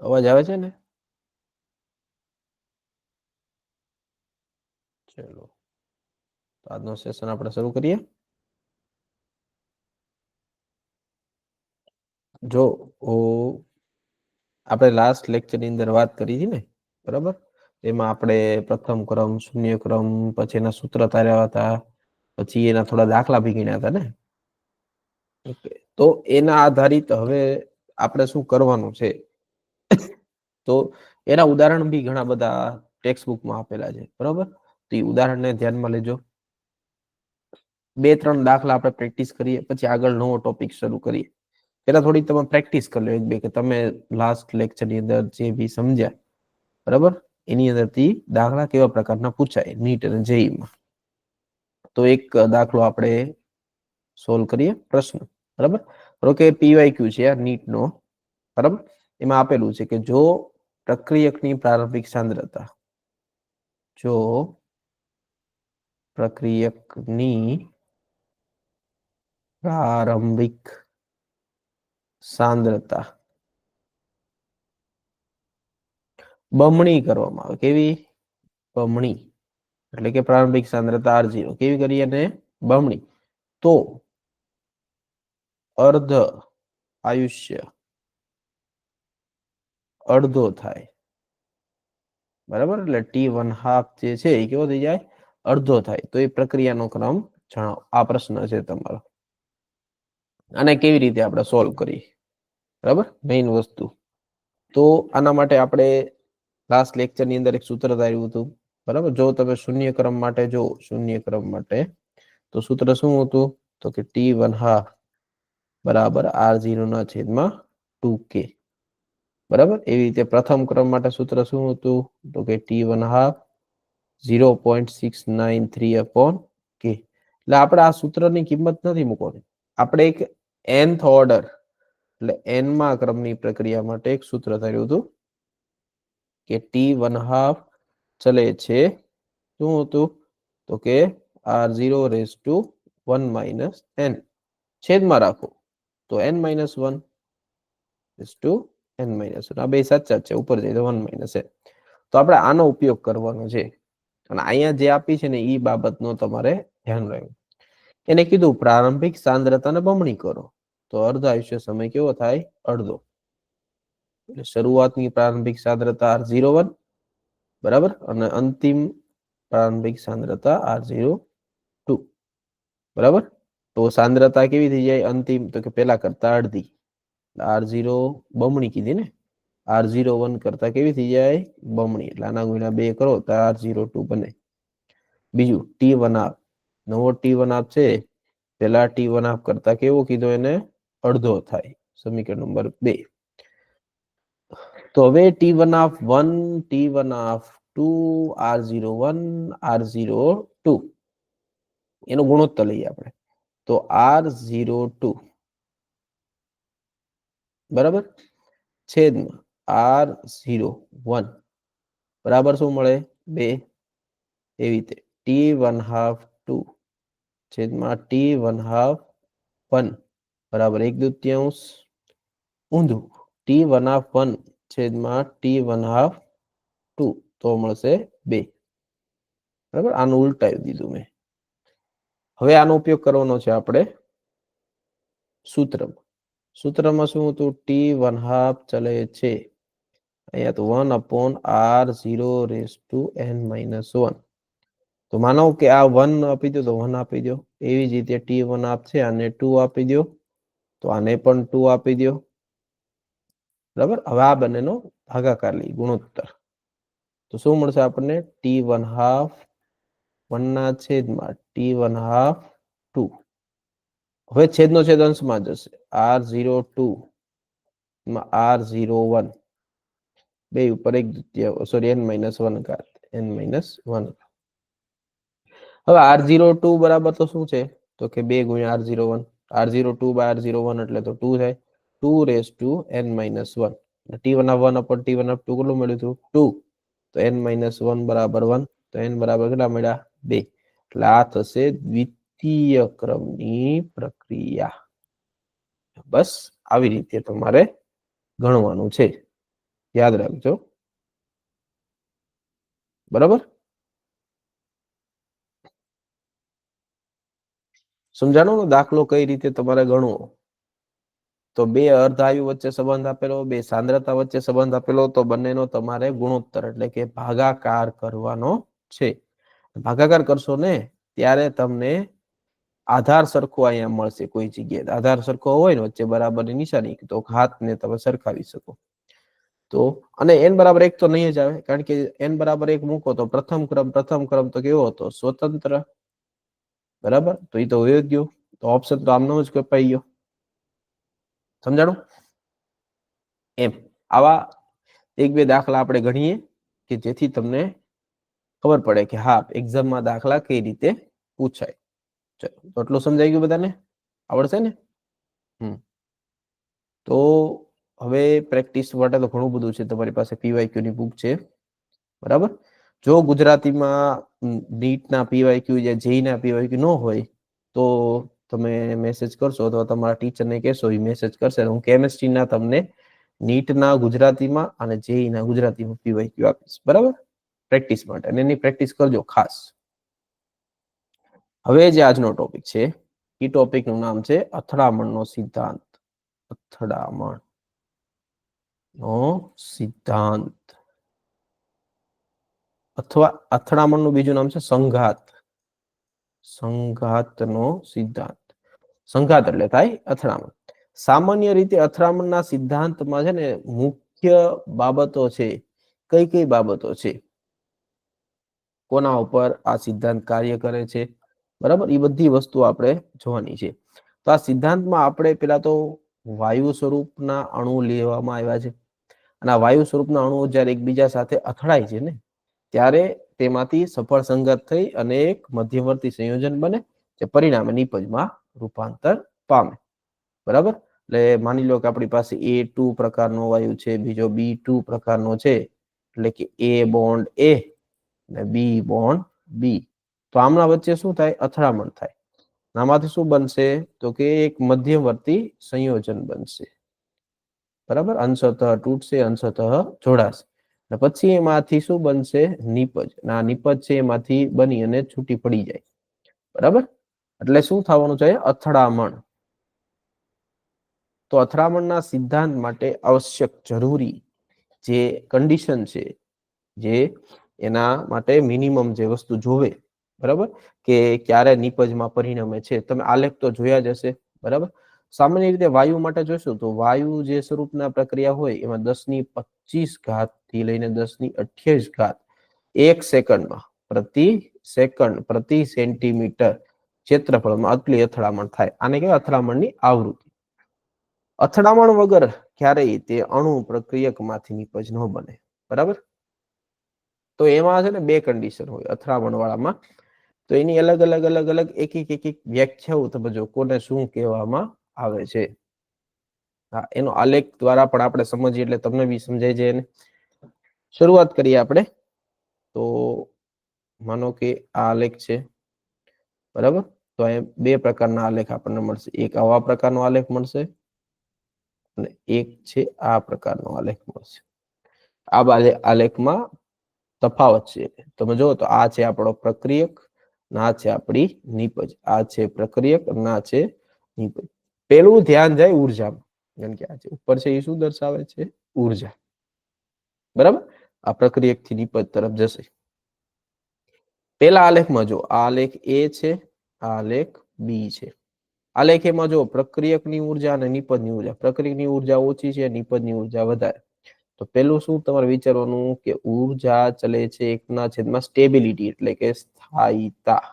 અવાજ આવે છે ને? ચલો, તો આજનો સેશન આપણે શરૂ કરીએ. જો આપણે લાસ્ટ લેક્ચરની અંદર વાત કરી હતી ને, બરાબર? એમાં આપણે પ્રથમ ક્રમ, શૂન્ય ક્રમ, પછી એના સૂત્ર તાર્યા હતા, પછી એના થોડા દાખલા બી ગણ્યા હતા ને. તો એના આધારિત હવે આપણે શું કરવાનું છે, તો એના ઉદાહરણ બી ઘણા બધા ટેક્સ્ટ બુકમાં આપેલા છે, બરાબર? તો એ ઉદાહરણને ધ્યાનમાં લેજો. 2-3 દાખલા આપણે પ્રેક્ટિસ કરીએ, પછી આગળ નવો ટોપિક શરૂ કરીએ. પેલા થોડી તમે પ્રેક્ટિસ કરી લો, એક બે, કે તમે લાસ્ટ લેક્ચરની અંદર જે બી સમજ્યા, બરાબર, એની અંદરથી દાખલા કેવા પ્રકારના પૂછાય નીટ અને જેઈમાં. તો એક દાખલો આપણે સોલ્વ કરીએ, પ્રશ્ન, બરાબર? ધારો કે પીવાયક્યુ છે આ નીટ નો, બરાબર? એમાં આપેલું છે કે જો પ્રક્રિયકની પ્રારંભિક સાંદ્રતા, જો પ્રક્રિયકની પ્રારંભિક સાંદ્રતા બમણી કરવામાં આવે, કેવી? બમણી, એટલે કે પ્રારંભિક સાંદ્રતા R0 કેવી કરીએ ને? બમણી. તો અર્ધ આયુષ્ય અડધો થાય, બરાબર? એટલે T½ જે છે એ કેવો થઈ જાય? અડધો થાય. તો એ પ્રક્રિયાનો ક્રમ જણાવો. આ પ્રશ્ન છે તમારો. અને કેવી રીતે આપણે સોલ્વ કરીએ, બરાબર? મેઇન વસ્તુ. તો આના માટે આપણે લાસ્ટ લેક્ચરની અંદર એક સૂત્ર ધાર્યું હતું, બરાબર? જો તમે શૂન્ય ક્રમ માટે જો શૂન્ય ક્રમ માટે તો સૂત્ર શું હતું? તો કે T½ બરાબર R0 ના છેદમાં 2K, બરાબર? એવી રીતે પ્રથમ ક્રમ માટે સૂત્ર શું હતું? તો કે T½ 0.693/K. એટલે આપણે આ સૂત્રની કિંમત નથી મૂકવાની, આપણે એક nth ઓર્ડર એટલે n માં ક્રમની પ્રક્રિયા માટે એક સૂત્ર ધાર્યું હતું કે T½ ચલે છે, શું હતું? તો કે R0⁻1 - n છેદમાં રાખો તો n-1 n-1. આ બે સાચા છે, ઉપર જાય તો 1 - n. તો આપણે આનો ઉપયોગ કરવાનો છે, અને અહીંયા જે આપી છે ને એ બાબતનો તમારે ધ્યાન રાખવું. એને કીધું પ્રારંભિક સાંદ્રતાને બમણી કરો, તો અર્ધ આયુષ્ય સમય કેવો થાય? અડધો. એટલે શરૂઆતની પ્રારંભિક સાંદ્રતા R01, બરાબર, અને અંતિમ પ્રારંભિક સાંદ્રતા R02, બરાબર? તો સાંદ્રતા કેવી થઈ જાય અંતિમ? તો કે પેલા કરતા અડધી. R0 બમણી કીધી ને, R01 કરતા કેવી થઈ જાય? બમણી. એટલે આના ગુણ્યા 2 કરો તો R02 બને. બીજું T½ નવો T½ છે, પેલા T½ કરતા કેવો કીધો? એને અડધો થાય. સમીકરણ નંબર 2. તો હવે T½ T½ R01 R02 એનો ગુણોત્તર લઈએ આપણે. તો R02 બરાબર છેદમાં R01 બરાબર શું મળે? 2. એવી રીતે T½ છેદમાં T½ બરાબર 1/2 ઊંધું T½ છેદમાં T½ તો મળશે 2, બરાબર? આનું ઉલટાવી દીધું મેં. હવે આનો ઉપયોગ કરવાનો છે આપણે સૂત્રમાં. સૂત્રમાં શું હતું? T½ ચલે છે, અહીંયા તો 1/R0⁻n-1. તો માનો કે આ 1 આપી દો તો 1 આપી દો. એવી જ રીતે T½ છે, આને 2 આપી દો, તો આને પણ 2 આપી દો, બરાબર? હવે આ બંનેનો ભાગાકાર લઈ, ગુણોત્તર. તો શું મળશે આપણને? T½ 1 ના છેદમાં T½ હવે છેદનો છેદ અંશમાં જશે, R02 માં R01 બે ઉપર 1/2 સોરી n-1 ઘાત n-1. હવે R02 બરાબર તો શું છે? તો કે 2 × R01. R02/R01 એટલે તો 2 થાય. 2⁻n-1. T½ કેટલું મળ્યું હતું? 2. તો n-1 બરાબર 1. તો n બરાબર કેટલા મળ્યા? 2. એટલે આ થશે દ્વિતીય ક્રમની પ્રક્રિયા. બસ આવી રીતે તમારે ગણવાનું છે. યાદ રાખજો, બરાબર. સમજાણો ને દાખલો કઈ રીતે તમારે ગણવો. તો બે અર્ધાયુ વચ્ચે સંબંધ આપેલો, બે સાંદ્રતા વચ્ચે સંબંધ આપેલો, તો બંનેનો તમારે ગુણોત્તર એટલે કે ભાગાકાર કરવાનો છે. ભાગાકાર કરશો ને ત્યારે તમને આધાર સરખો અહીંયા મળશે. કોઈ જગ્યાએ આધાર સરખો હોય ને વચ્ચે બરાબરની નિશાની, તો હાથને તમે સરખાવી શકો. તો અને n બરાબર 1 તો નહીં જ આવે, કારણ કે n બરાબર 1 મૂકો તો પ્રથમ ક્રમ તો કેવો હતો? સ્વતંત્ર, બરાબર. તો એ તો હોય જ ગયો, તો ઓપ્શન તો આમનો જ કપાઈ ગયો. સમજાણું? એમ આવા એક બે દાખલા આપણે ગણીએ કે જેથી તમને ખબર પડે કે હા એક્ઝામમાં દાખલા કઈ રીતે પૂછાય. ચલો, તો એટલું સમજાઈ ગયું બધાને? આવડશે ને? તો હવે પ્રેક્ટિસ માટે તો ઘણું બધું છે. તમારી પાસે પીવાયક્યુ ની બુક છે, બરાબર. જો ગુજરાતીમાં નીટના પીવાયક્યુ या જેઈ ના પીવાયક્યુ ન હોય તો તમે મેસેજ કરશો અથવા તમારા ટીચરને કહેશો, એ મેસેજ કરશે. હું કેમિસ્ટ્રીના તમને નીટના ગુજરાતીમાં અને જેઈ ના ગુજરાતીમાં પીવાયક્યુ આપીશ, બરાબર, પ્રેક્ટિસ માટે. અને એની પ્રેક્ટિસ કરજો ખાસ. હવે જે આજનો ટોપિક છે એ ટોપિકનું નામ છે અથડામણનો સિદ્ધાંત. અથડામણનો સિદ્ધાંત અથવા અથડામણનું બીજું નામ છે સંઘાત. સંઘાતનો સિદ્ધાંત. સંઘાત એટલે થાય અથડામણ. સામાન્ય રીતે અથડામણના સિદ્ધાંતમાં છે ને મુખ્ય બાબતો છે. કઈ કઈ બાબતો છે, કોના ઉપર આ સિદ્ધાંત કાર્ય કરે છે, બરાબર, એ બધી વસ્તુ આપણે જોવાની છે. તો આ સિદ્ધાંતમાં આપણે પેલા તો વાયુ સ્વરૂપના અણુ લેવામાં આવ્યા છે. અને આ વાયુ સ્વરૂપના અણુઓ જ્યારે એકબીજા સાથે અથડાય છે ને ત્યારે તેમાંથી સફળ સંગત થઈ અને એક મધ્યવર્તી સંયોજન બને, જે પરિણામે નિપજમાં રૂપાંતર પામે, બરાબર. એટલે માની લો કે આપણી પાસે A2 પ્રકારનો વાયુ છે, બીજો B2 પ્રકારનો છે, એટલે કે A બોન્ડ A અને B બોન્ડ B. તો આમના વચ્ચે શું થાય? અથડામણ થાય. આમાંથી શું બનશે? તો કે એક મધ્યવર્તી સંયોજન બનશે, બરાબર. અંશતઃ તૂટશે, અંશતઃ જોડાશે. પછી એમાંથી શું બનશે? નિપજ. આ નિપજ છે એમાંથી બની અને છૂટી પડી જાય, બરાબર. એટલે શું થવાનું છે? અથડામણ. તો અથડામણના સિદ્ધાંત માટે આવશ્યક જરૂરી જે કન્ડિશન છે, જે એના માટે મિનિમમ જે વસ્તુ જોવે, બરાબર, કે ક્યારે નિપજમાં પરિણમે છે, તમે આલેખ તો જોયા જ હશે, બરાબર. સામાન્ય રીતે વાયુ માટે જોઈશું તો વાયુ જે સ્વરૂપના પ્રક્રિયા હોય એમાં 10⁻25 થી લઈને 10⁻28 એક સેકન્ડમાં પ્રતિ સેકન્ડ પ્રતિ સેન્ટીમીટર ક્ષેત્રફળમાં આટલી અથડામણ થાય. આને કહેવાય અથડામણની આવૃત્તિ. અથડામણ વગર ક્યારેય તે અણુ પ્રક્રિયકમાંથી નિપજ ન બને, બરાબર. તો એમાં છે ને બે કન્ડિશન હોય અથડામણ વાળામાં. તો એની અલગ અલગ અલગ અલગ એક એક વ્યાખ્યાઓ સમજો કોને શું કહેવામાં આવે છે. હા, એનો આલેખ દ્વારા પણ આપણે સમજીએ એટલે તમને બી સમજાય જાય. એને શરૂઆત કરીએ આપણે. તો માનો કે આ આલેખ છે, બરાબર. તો અહીં બે પ્રકારના આલેખ આપણને મળશે. એક આવા પ્રકારનો આલેખ મળશે અને એક છે આ પ્રકારનો આલેખ મળશે. આ આલેખમાં તફાવત છે. તમે જો તો આ છે આપણો પ્રક્રિયક, ના છે આપણી નિપજ. આ છે પ્રક્રિયક, ના છે નિપજ. પેલું ધ્યાન જાય ઉર્જામાં, કારણ કે આ છે ઉપર છે એ શું દર્શાવે છે? ઉર્જા, બરાબર. આ પ્રક્રિયક થી નિપજ તરફ જશે. પેલા આલેખમાં જો આ આલેખ A છે, આ આલેખ B છે. આલેખ એમાં જો પ્રક્રિયકની ઉર્જા અને નિપજની ઉર્જા, પ્રક્રિયકની ઉર્જા ઓછી છે, નિપજની ઉર્જા વધારે. તો પેલું શું તમારે વિચારવાનું કે ઉર્જા ચલે છે એકના છેદમાં સ્ટેબિલિટી એટલે કે સ્થાયીતા,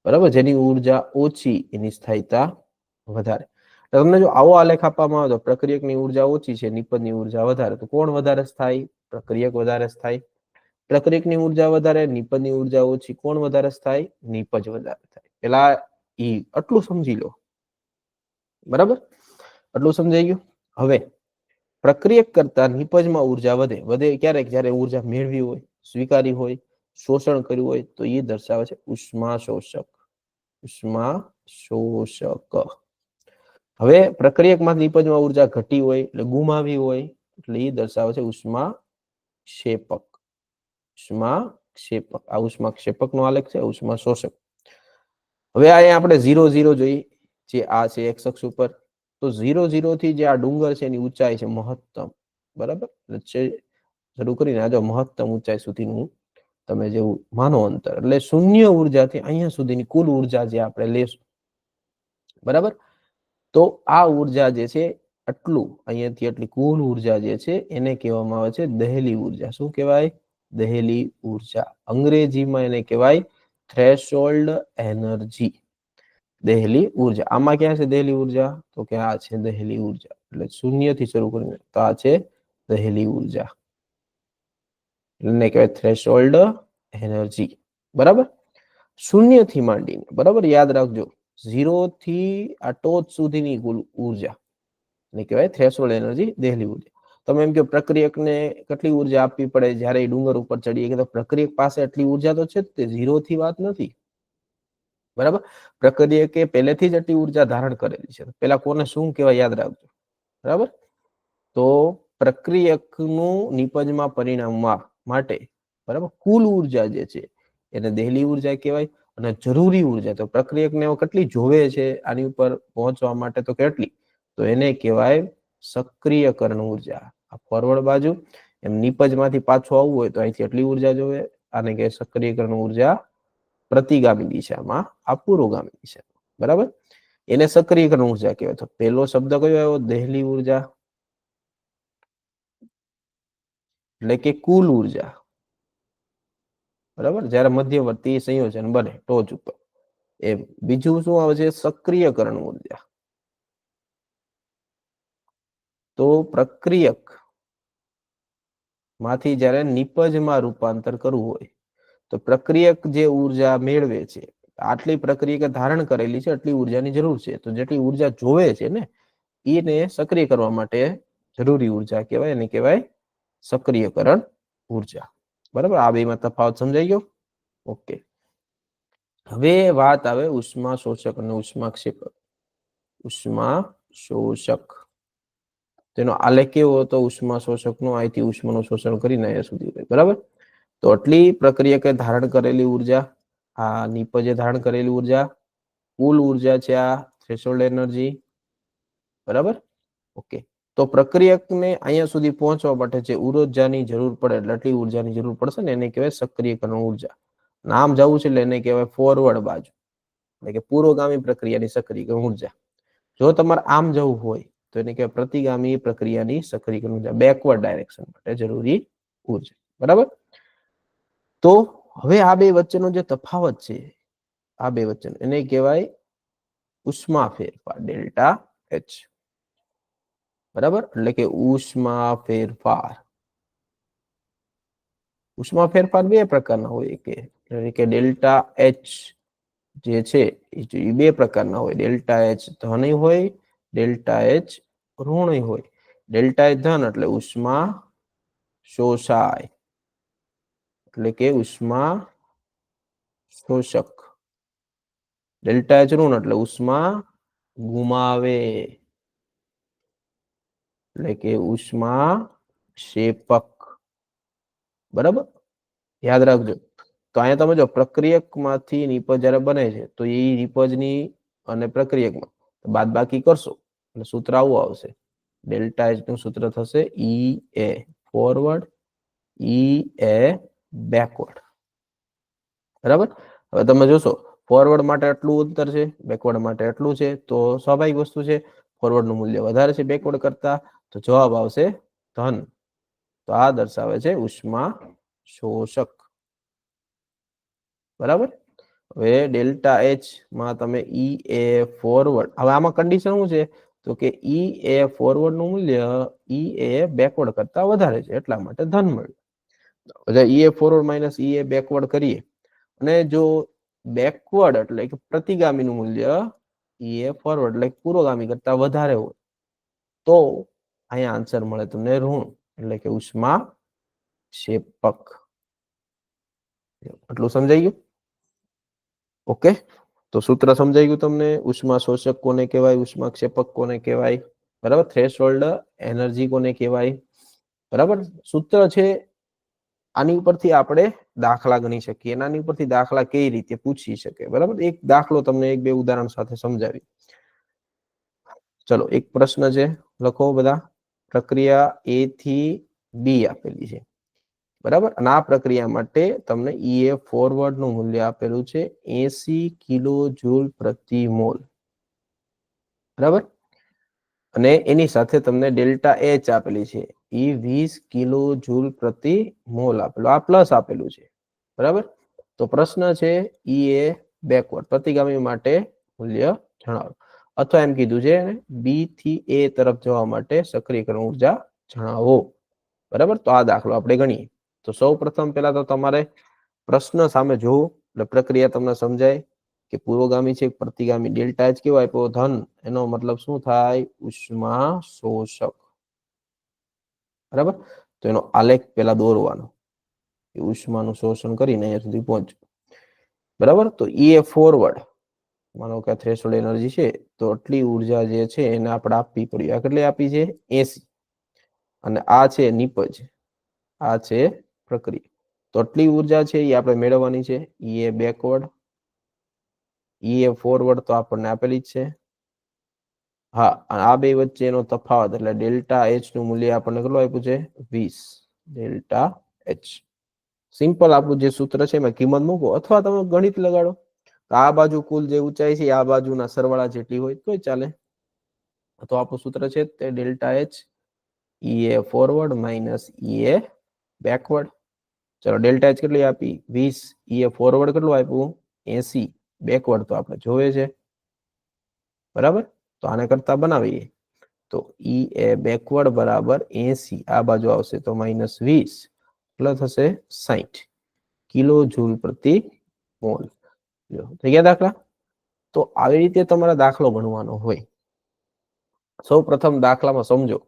બરાબર. જેની ઉર્જા ઓછી એની સ્થાયીતા વધારે. તમને જો આવો આલેખ આપવામાં આવે તો પ્રક્રિયકની ઉર્જા ઓછી છે, નિપજની ઉર્જા વધારે, તો કોણ વધારે સ્થાયી? પ્રક્રિયક વધારે સ્થાયી. પ્રક્રિયકની ઉર્જા વધારે, નિપજની ઉર્જા ઓછી, કોણ વધારે સ્થાયી? નિપજ વધારે થાય. પેલા આટલું સમજી લો, બરાબર. આટલું સમજાઈ ગયું? હવે પ્રક્રિયક કરતા નિપજમાં ઉર્જા વધે. વધે ક્યારેક જ્યારે ઉર્જા મેળવી હોય, સ્વીકારી હોય, શોષણ કર્યું હોય, તો એ દર્શાવે છે ઉષ્મા શોષક. ઉષ્મા શોષક. હવે પ્રક્રિયકમાં નિપજમાં ઉર્જા ઘટી હોય એટલે ગુમાવી હોય એટલે એ દર્શાવે છે ઉષ્મા ક્ષેપક. ઉષ્મા ક્ષેપક, આ ઉષ્મા ક્ષેપક નો આલેખ છે, ઉષ્મા શોષક. હવે અહીંયા આપણે 0 0 જોઈએ, જે આ છે એક્સ અક્ષ ઉપર. તો 0 0 થી જે આ ડુંગર છે એની ઊંચાઈ છે મહત્તમ, બરાબર. શરૂ કરીને આ જો મહત્તમ ઊંચાઈ સુધીનું તમે જેવું માનો અંતર, એટલે શૂન્ય ઉર્જાથી અહીંયા સુધીની કુલ ઉર્જા જે આપણે લેશું, બરાબર. તો આ ઉર્જા જે છે આટલું અહીંયાથી આટલી કુલ ઉર્જા જે છે એને કહેવામાં આવે છે દહેલી ઉર્જા. શું કહેવાય? દહેલી ઉર્જા. અંગ્રેજીમાં એને કહેવાય થ્રેશોલ્ડ એનર્જી, દહેલી ઉર્જા. આમાં ક્યાં છે દહેલી ઉર્જા? તો કે આ છે દહેલી ઉર્જા. એટલે શૂન્ય થી શરૂ કરીને તો આ છે દહેલી ઉર્જા, એને કહેવાય થ્રેશોલ્ડ એનર્જી, બરાબર. શૂન્ય થી માંડીને, બરાબર, યાદ રાખજો, 0 થી આ ટોચ સુધીની કુલ ઉર્જા એને કહેવાય થ્રેશોલ્ડ એનર્જી, દહેલી ઉર્જા. તમે એમ કે પ્રક્રિયકને કેટલી ઉર્જા આપવી પડે જ્યારે એ ડુંગર ઉપર ચડીએ, કે પ્રક્રિયક પાસે એટલી ઉર્જા તો છે જ, તે 0 થી વાત નથી, બરાબર. પ્રક્રિયકે પહેલેથી જ આટલી ઉર્જા ધારણ કરેલી છે. પેલા કોને શું કહેવાય યાદ રાખજો, બરાબર. તો પ્રક્રિયકનું નિપજમાં પરિણામવા માટે, બરાબર, કુલ ઉર્જા જે છે એને દહેલી ઉર્જા કહેવાય. અને જરૂરી ઉર્જા તો પ્રક્રિયકને કેટલી જોવે છે આની ઉપર પહોંચવા માટે, તો કેટલી? તો એને કહેવાય સક્રિયકરણ ઉર્જા. આ ફોરવર્ડ બાજુ એમ નિપજમાંથી પાછું આવવું હોય તો અહીંથી એટલી ઉર્જા જોવે, આને કહેવાય સક્રિયકરણ ઉર્જા. પ્રતિગામી દિશામાં, આ પુરોગામી દિશામાં, બરાબર. એને સક્રિયકરણ ઉર્જા કહેવાય. તો પહેલો શબ્દ કયો આવ્યો? દહેલી ઉર્જા, એટલે કે કુલ ઉર્જા, બરાબર, જ્યારે મધ્યવર્તી સંયોજન બને ટોચ ઉપર. એમ બીજું શું આવે છે? સક્રિયકરણ ઉર્જા. તો પ્રક્રિયક માંથી જ્યારે નિપજમાં રૂપાંતર કરવું હોય તો પ્રક્રિયક જે ઉર્જા મેળવે છે, આટલી પ્રક્રિયકે ધારણ કરેલી છે, આટલી ઉર્જાની જરૂર છે, તો જેટલી ઉર્જા જોવે છે ને એને સક્રિય કરવા માટે જરૂરી ઉર્જા કહેવાય, એને કહેવાય સક્રિયકરણ ઉર્જા, બરાબર. આ બેમાં તફાવત સમજાઈ ગયો? ઓકે. હવે વાત આવે ઉષ્મા શોષક અને ઉષ્મા ક્ષેપક. ઉષ્મા શોષક, તેનો આલેખ કેવો હતો? ઉષ્મા શોષકનો અહીંથી ઉષ્માનું શોષણ કરીને અહીંયા સુધી, બરાબર. તો આટલી પ્રક્રિયકે ધારણ કરેલી ઉર્જા, આ નિપજે ધારણ કરેલી ઉર્જા, કુલ ઉર્જા છે આ થ્રેશોલ્ડ એનર્જી, બરાબર. ઓકે. તો પ્રક્રિયકને અહીંયા સુધી પહોંચવા માટે જે ઉર્જાની જરૂર પડે, એટલે આટલી ઉર્જાની જરૂર પડશે ને, એને કહેવાય સક્રિયકરણ ઉર્જા. નામ જવું છે એટલે એને કહેવાય ફોરવર્ડ બાજુ, એટલે કે પુરોગામી પ્રક્રિયાની સક્રિયકરણ ઉર્જા. જો તમારે આમ જવું હોય તો એને કહેવાય પ્રતિગામી પ્રક્રિયાની સક્રિયકરણ ઉર્જા, બેકવર્ડ ડાયરેક્શન માટે જરૂરી ઉર્જા, બરાબર. તો હવે આ બે વચ્ચેનો જે તફાવત છે, આ બે વચ્ચેનો, એને કહેવાય ઉષ્મા ફેરફાર, ડેલ્ટા એચ, બરાબર. એટલે કે ઉષ્મા ફેરફાર. ઉષ્મા ફેરફાર બે પ્રકારના હોય, કે ડેલ્ટા એચ જે છે એ બે પ્રકારના હોય. ડેલ્ટા એચ ધન હોય, ડેલ્ટા એચ ઋણ હોય. ડેલ્ટા એચ ધન એટલે ઉષ્મા શોષાય, એટલે કે ઉષ્મા શોષક. ડેલ્ટા એચ ઋણ એટલે ઉષ્મા ગુમાવે, એટલે કે ઉષ્મા ક્ષેપક, બરાબર. યાદ રાખજો. તો અહીંયા તમે જો પ્રક્રિયકમાંથી નિપજ જ્યારે બને છે તો એ નિપજની અને પ્રક્રિયકમાં બાદબાકી કરશો એટલે સૂત્ર આવું આવશે. ડેલ્ટા એચ નું સૂત્ર થશે ઈ એ ફોરવર્ડ, ઈ એ બેકવર્ડ, બરાબર. હવે તમે જોશો ફોરવર્ડ માટે આટલું અંતર છે, બેકવર્ડ માટે આટલું છે, તો સ્વાભાવિક વસ્તુ છે ફોરવર્ડ નું મૂલ્ય વધારે છે બેકવર્ડ કરતા, તો જવાબ આવશે ધન. તો આ દર્શાવે છે ઉષ્મા શોષક, બરાબર. હવે ડેલ્ટા એચ માં તમે ઈ એ ફોરવર્ડ, હવે આમાં કન્ડિશન શું છે? તો કે ઈ એ ફોરવર્ડ નું મૂલ્ય ઈ એ બેકવર્ડ કરતા વધારે છે, એટલા માટે ધન મળ્યું. ઈ એ ફોરવર્ડ માઇનસ ઈ એ બેકવર્ડ કરીએ, અને જો બેકવર્ડ એટલે કે પ્રતિગામી નું મૂલ્ય ઈ એ ફોરવર્ડ એટલે પુરોગામી કરતા વધારે હોય તો અહીંયા આન્સર મળે તમને ઋણ, એટલે કે ઉષ્મા ક્ષેપક. એટલું સમજાઈ ગયું? ઓકે. તો સૂત્ર સમજાઈ ગયું તમને? ઉષ્મા શોષક કોને કહેવાય, ઉષ્મા ક્ષેપક કોને કહેવાય, બરાબર. થ્રેશોલ્ડ એનર્જી કોને કહેવાય, બરાબર. સૂત્ર છે આની ઉપરથી આપણે દાખલા ગણી શકીએ, આની ઉપરથી દાખલા કઈ રીતે પૂછી શકે. બરાબર. એક દાખલો તમને એક બે ઉદાહરણ સાથે સમજાવી. ચલો એક પ્રશ્ન છે, લખો બધા. પ્રક્રિયા એ થી બી આપેલી છે, બરાબર. અને આ પ્રક્રિયા માટે તમને ઈએ ફોરવર્ડ નું મૂલ્ય આપેલું છે 80 કિલો જૂલ પ્રતિ મોલ, બરાબર. અને એની સાથે તમને ડેલ્ટા એચ આપેલી છે, એ 20 કિલો જૂલ પ્રતિ મોલ આપેલું, આ પ્લસ આપેલું છે, બરાબર. તો પ્રશ્ન છે ઈ એ બેકવર્ડ પ્રતિગામી માટે મૂલ્ય જણાવો, અથવા એમ કીધું છે બી થી એ તરફ જવા માટે સક્રિયકરણ ઉર્જા જણાવો, બરાબર. તો આ દાખલો આપણે ગણીએ. તો સૌ પ્રથમ પેલા તો તમારે પ્રશ્ન સામે જોવું એટલે પ્રક્રિયા તમને સમજાય કે પૂર્વગામી છે પ્રતિગામી. ડેલ્ટા એચ કેવો આપ્યો, ધન, એનો મતલબ શું થાય, ઉષ્મા શોષક, બરાબર. તો એનો આલેખ પેલા દોરવાનો, ઉષ્માનું શોષણ કરીને અહીંયા સુધી પહોંચવું, બરાબર. તો ઈ એ ફોરવર્ડ, માનો કે થ્રેશોલ્ડ એનર્જી છે, તો આટલી ઉર્જા જે છે એને આપણે આપવી પડી. આ કેટલી આપી છે, 80. અને આ છે નિપજ, આ છે પ્રક્રિયા. તો આટલી ઉર્જા છે એ આપણે મેળવવાની છે. ઈ એ બેકવર્ડ, ઈ એ ફોરવર્ડ તો આપણને આપેલી જ છે. હા, આ બે વચ્ચેનો તફાવત એટલે ડેલ્ટા એચ નું મૂલ્ય આપણને કેટલું આપ્યું છે, 20 ડેલ્ટા એચ. સિમ્પલ આપણું જે સૂત્ર છે એમાં કિંમત મૂકો અથવા તમે ગણિત લગાડો. તો આ બાજુ કુલ જે ઊંચાઈ છે આ બાજુના સરવાળા જેટલી હોય તોય ચાલે. તો આપણું સૂત્ર છે તે ડેલ્ટા એચ ઈ એ ફોરવર્ડ માઇનસ ઈ એ બેકવર્ડ. ચલો ડેલ્ટા એચ કેટલી આપી, 20. ઈ એ ફોરવર્ડ કેટલું આપ્યું, 80. બેકવર્ડ તો આપણે જોવે છે, બરાબર. તો આને કરતા બનાવીએ તો ઈ એ બેકવર્ડ બરાબર 80, આ બાજુ આવશે તો -20 પ્લસ હશે 60 કિલો જૂલ પ્રતિ મોલ. થઈ ગયા દાખલા. તો આવી રીતે તમારે દાખલો ગણવાનો હોય. સૌ પ્રથમ દાખલામાં સમજો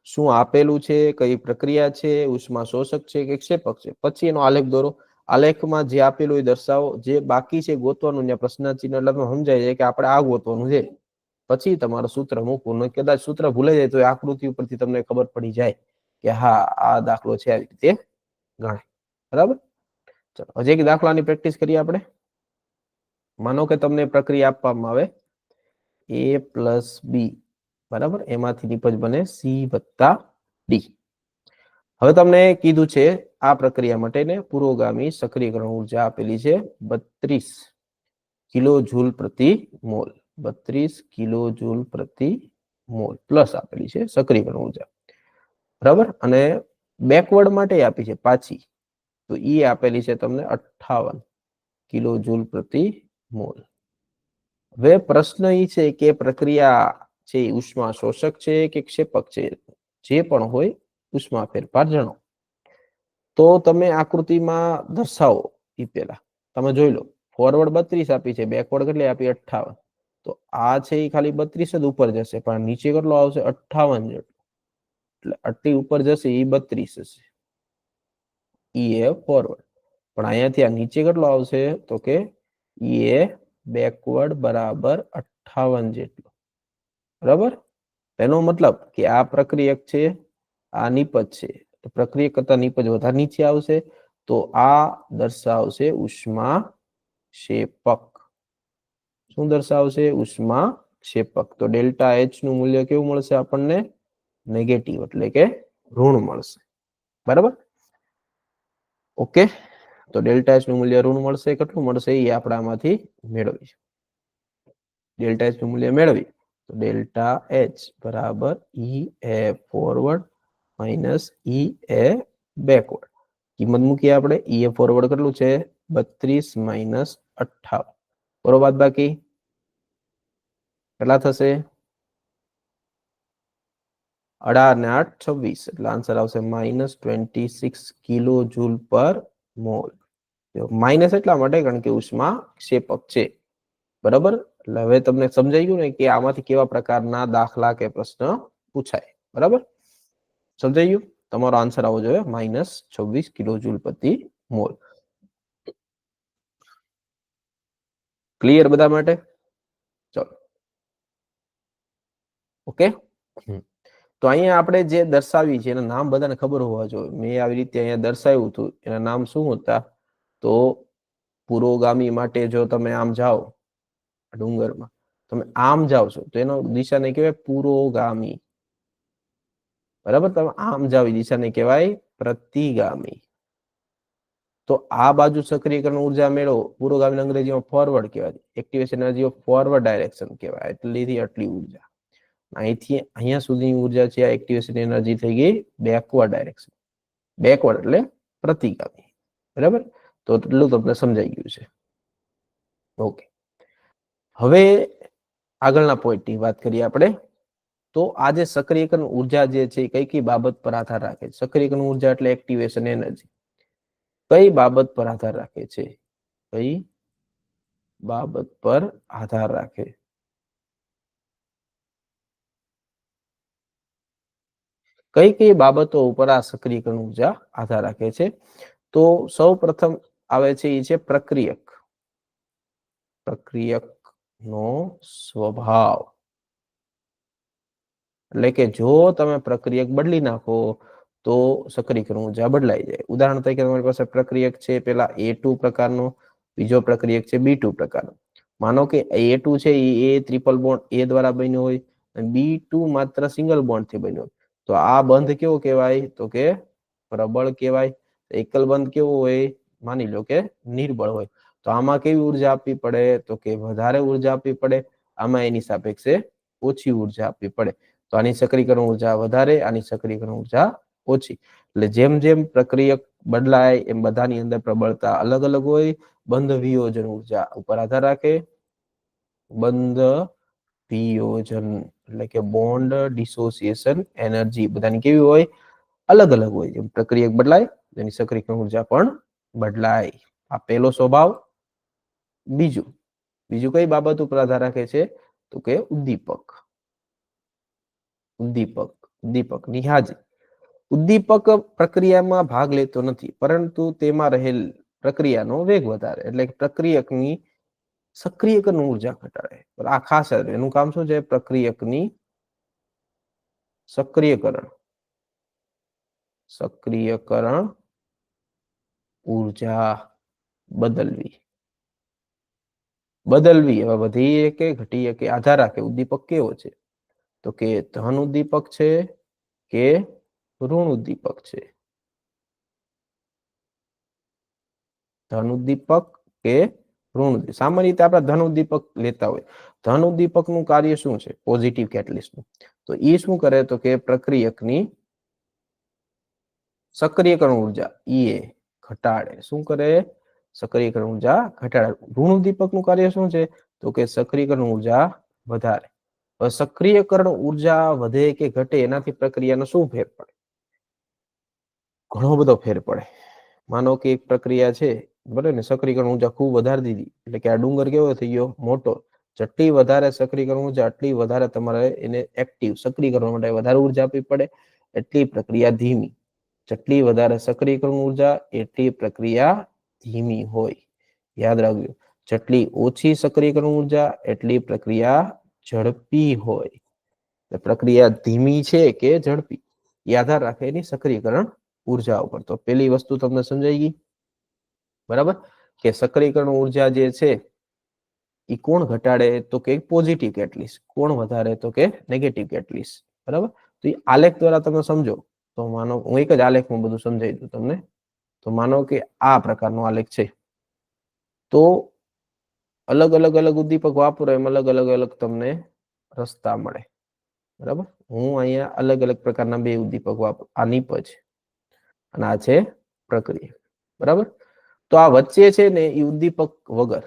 શું આપેલું છે, કઈ પ્રક્રિયા છે, ઉષ્મા શોષક છે કે ક્ષેપક છે, પછી એનો આલેખ દોરો. આલેખમાં જે આપેલું એ દર્શાવો, જે બાકી છે ગોતવાનું ત્યાં પ્રશ્ન ચિહ્ન એટલે સમજાય જાય કે આપણે આ ગોતવાનું છે. પછી તમારું સૂત્ર મૂકવું. કદાચ સૂત્ર ભૂલાઈ જાય તો આકૃતિ ઉપરથી તમને ખબર પડી જાય કે હા આ દાખલો છે, આવી રીતે ગણાય, બરાબર. ચલો હજી એક દાખલાની પ્રેક્ટિસ કરીએ આપણે. માનો કે તમને પ્રક્રિયા આપવામાં આવે એ પ્લસ બી, બરાબર. એમાંથી નિપજ બને સી વત્તા ડી. હવે તમને કીધું છે આ પ્રક્રિયા માટેને પુરોગામી સક્રિયકરણ ઉર્જા આપેલી છે 32 કિલો જૂલ પ્રતિ મોલ, 32 કિલો જૂલ પ્રતિ મોલ પ્લસ આપેલી છે સક્રિયકરણ ઉર્જા, બરાબર. અને બેકવર્ડ માટે આપી છે પાછી, તો ઈ આપેલી છે તમને 58 કિલો જૂલ પ્રતિ મોલ. હવે પ્રશ્ન એ છે કે પ્રક્રિયા છે ઉષ્મા શોષક છે કે ક્ષેપક છે, જે પણ હોય ઉષ્મા ફેરફાર જણાવો. તો તમે આકૃતિમાં દર્શાવો. એ પેલા તમે જોઈ લો, ફોરવર્ડ 32 આપી છે, બેકવર્ડ કેટલી આપી 58. તો આ છે એ ખાલી 32 જ ઉપર જશે, પણ નીચે કેટલો આવશે 58 જેટલો. એટલે આટલી ઉપર જશે એ 32 હશે, ઈ એ ફોરવર્ડ. પણ અહીંયાથી આ નીચે કેટલો આવશે તો કે ઈ એ બેકવર્ડ બરાબર 58 જેટલો, બરાબર. એનો મતલબ કે આ પ્રક્રિયક છે, આ નિપજ છે, પ્રક્રિયક કરતા નિપજ વધારે નીચે આવશે, તો આ દર્શાવશે ઉષ્મા ક્ષેપક. શું દર્શાવશે, ઉષ્મા ક્ષેપક. તો ડેલ્ટા એચ નું મૂલ્ય કેવું મળશે આપણને, નેગેટિવ એટલે કે ઋણ મળશે, બરાબર. ઓકે. તો ડેલ્ટા એચ નું મૂલ્ય ઋણ મળશે. કેટલું મળશે એ આપણે આમાંથી મેળવીશું. ડેલ્ટા એચ નું મૂલ્ય મેળવી તો ડેલ્ટા એચ બરાબર ઈ એ ફોરવર્ડ માઇનસ ઈ એ બેકવર્ડ. કિંમત મૂકીએ આપણે. ઈ એ ફોરવર્ડ કેટલું છે, 32 માઇનસ 58. બરોબર. બાદ બાકી કેટલા થશે, 18 ને 8 26, એટલે આન્સર આવશે -26 કિલો જૂલ પર મોલ. માઇનસ એટલા માટે કારણ કે ઉષ્મા ક્ષેપક છે, બરાબર. એટલે હવે તમને સમજાઈ ગયું ને કે આમાંથી કેવા પ્રકારના દાખલા કે પ્રશ્ન પૂછાય, બરાબર. સમજાઈ ગયું. તમારો આન્સર આવવો જોઈએ -26 કિલો જૂલ પ્રતિ મોલ. ક્લિયર બધા માટે? ચલો ઓકે. તો અહીંયા આપણે જે દર્શાવી છે એના નામ બધાને ખબર હોવા જોઈએ. મેં આવી રીતે અહીંયા દર્શાવ્યું હતું, એના નામ શું હતા? તો પુરોગામી માટે જો તમે આમ જાઓ ડુંગરમાં, તમે આમ જાઓ છો તો એનો દિશાને કહેવાય પુરોગામી. બરાબર, તમે આમ જાવ એ દિશાને કહેવાય પ્રતિગામી. તો આ બાજુ સક્રિયકરણ ઉર્જા મેળવો, પુરોગામી અંગ્રેજીમાં ફોરવર્ડ કહેવાય, activation energy of forward direction કહેવાય. એટલીથી આટલી ઉર્જા, અહીંથી અહીંયા સુધીની ઉર્જા છે આ એક્ટિવેશન એનર્જી થઈ ગઈ બેકવર્ડ ડાયરેક્શન. બેકવર્ડ એટલે પ્રતિગામી. બરાબર, તો એટલું તમને સમજાઈ ગયું છે. ઓકે, હવે આગળના પોઈન્ટની વાત કરીએ આપણે. તો આ જે સક્રિયકરણ ઉર્જા જે છે કઈ કઈ બાબત પર આધાર રાખે છે? સક્રિયકરણ ઉર્જા એટલે એક્ટિવેશન એનર્જી કઈ બાબત પર આધાર રાખે છે? કઈ બાબત પર આધાર રાખે? કઈ કઈ બાબતો ઉપર આ સક્રિયકરણ ઉર્જા આધાર રાખે છે? તો સૌ પ્રથમ આવે છે એ છે પ્રક્રિયક. પ્રક્રિયક નો સ્વભાવ. એટલે કે જો તમે પ્રક્રિયક બદલી નાખો તો સક્રિયકરણ ઉર્જા બદલાઈ જાય. ઉદાહરણ તરીકે તમારી પાસે પ્રક્રિયક છે પેલા A2 પ્રકારનો, બીજો પ્રક્રિયક છે B2 પ્રકારનો. માનો કે A2 છે એ ટ્રિપલ બોન્ડ A દ્વારા બન્યો હોય, B2 માત્ર સિંગલ બોન્ડ થી બન્યો હોય. તો આ બંધ કેવો કહેવાય? તો કે પ્રબળ કહેવાય. એકલ બંધ કેવો હોય? માની લો કે નિર્બળ હોય. તો આમાં કેવી ઉર્જા આપવી પડે? તો કે વધારે ઉર્જા આપવી પડે. આમાં એની સાપેક્ષે ઓછી ઉર્જા આપવી પડે. તો આની સક્રિયકરણ ઉર્જા વધારે, આની સક્રિયકરણ ઉર્જા ઓછી. એટલે જેમ જેમ પ્રક્રિયક બદલાય એમ બધાની અંદર પ્રબળતા અલગ અલગ હોય. બંધ વિયોજન ઉર્જા ઉપર આધાર રાખે. બંધ વિયોજન એટલે કે બોન્ડ ડિસોસિએશન એનર્જી બધાની કેવી હોય? અલગ અલગ હોય. જેમ પ્રક્રિયક બદલાય એની સક્રિયકરણ ઉર્જા પણ બદલાય. આ પહેલો સ્વભાવ. બીજું કઈ બાબત ઉપર આધાર રાખે છે? તો કે ઉદ્દીપક. ઉદ્દીપકની હાજરી. ઉદ્દીપક પ્રક્રિયામાં ભાગ લેતો નથી, પરંતુ તેમાં રહેલ પ્રક્રિયાનો વેગ વધારે. એટલે પ્રક્રિયકની સક્રિયકરણ ઉર્જા ઘટાડે. આ ખાસ એનું કામ શું છે? પ્રક્રિયકની સક્રિયકરણ ઉર્જા બદલવી. હવે વધીએ કે ઘટીએ કે આધાર રાખે ઉદ્દીપક કેવો છે. તો કે ધન ઉદ્દીપક છે કે ઋણ ઉદ્દીપક છે? ધન ઉદ્દીપક કે ઋણ ઉદ્દીપક? સામાન્ય રીતે આપણે ધન ઉદ્દીપક લેતા હોય. ધન ઉદ્દીપક નું કાર્ય શું છે? પોઝિટિવ કેટલિસ્ટ નું. તો એ શું કરે? તો કે પ્રક્રિયકની સક્રિયકરણ ઉર્જા એ ઘટાડે. શું કરે? સક્રિયકરણ ઉર્જા ઘટાડે. ઋણ ઉદ્દીપક નું કાર્ય શું છે? તો કે સક્રિયકરણ ઉર્જા વધારે. સક્રિયકરણ ઉર્જા વધે કે ઘટે એનાથી પ્રક્રિયાનો શું ફેર પડે? ઘણો બધો ફેર પડે. માનો કે એક પ્રક્રિયા છે, બરાબર ને, સક્રિયકરણ ઉર્જા ખૂબ વધારે દીધી એટલે કે આ ડુંગર કેવો થઈ ગયો? મોટો. જેટલી વધારે સક્રિયકરણ ઉર્જા એટલી વધારે તમારે એને એક્ટિવ સક્રિય કરવા માટે વધારે ઉર્જા આપવી પડે. એટલી પ્રક્રિયા ધીમી. જેટલી વધારે સક્રિયકરણ ઉર્જા એટલી પ્રક્રિયા ધીમી હોય. યાદ રાખજો. જેટલી ઓછી સક્રિયકરણ ઉર્જા એટલી પ્રક્રિયા ઝડપી હોય. પ્રક્રિયા ધીમી છે કે ઝડપી એ આધાર રાખે એની સક્રિયકરણ ઉર્જા ઉપર. તો પેલી વસ્તુ તમને સમજાઈ ગઈ, બરાબર, કે સક્રિયકરણ ઉર્જા જે છે એ કોણ ઘટાડે? તો કે પોઝિટિવ કેટલિસ્ટ. કોણ વધારે? તો કે નેગેટિવ કેટલિસ્ટ. બરાબર. તો એ આલેખ દ્વારા તમે સમજો. તો માનો હું એક જ આલેખમાં બધું સમજાવી દઉં તમને. તો માનો કે આ પ્રકારનો આલેખ છે. તો અલગ અલગ ઉદ્દીપક વાપરો એમ અલગ અલગ તમને રસ્તા મળે. બરાબર. હું અહીંયા અલગ અલગ પ્રકારના બે ઉદ્દીપક વાપરું. આ નિપજ અને આ છે પ્રક્રિયા. બરાબર. તો આ વચ્ચે છે ને એ ઉદ્દીપક વગર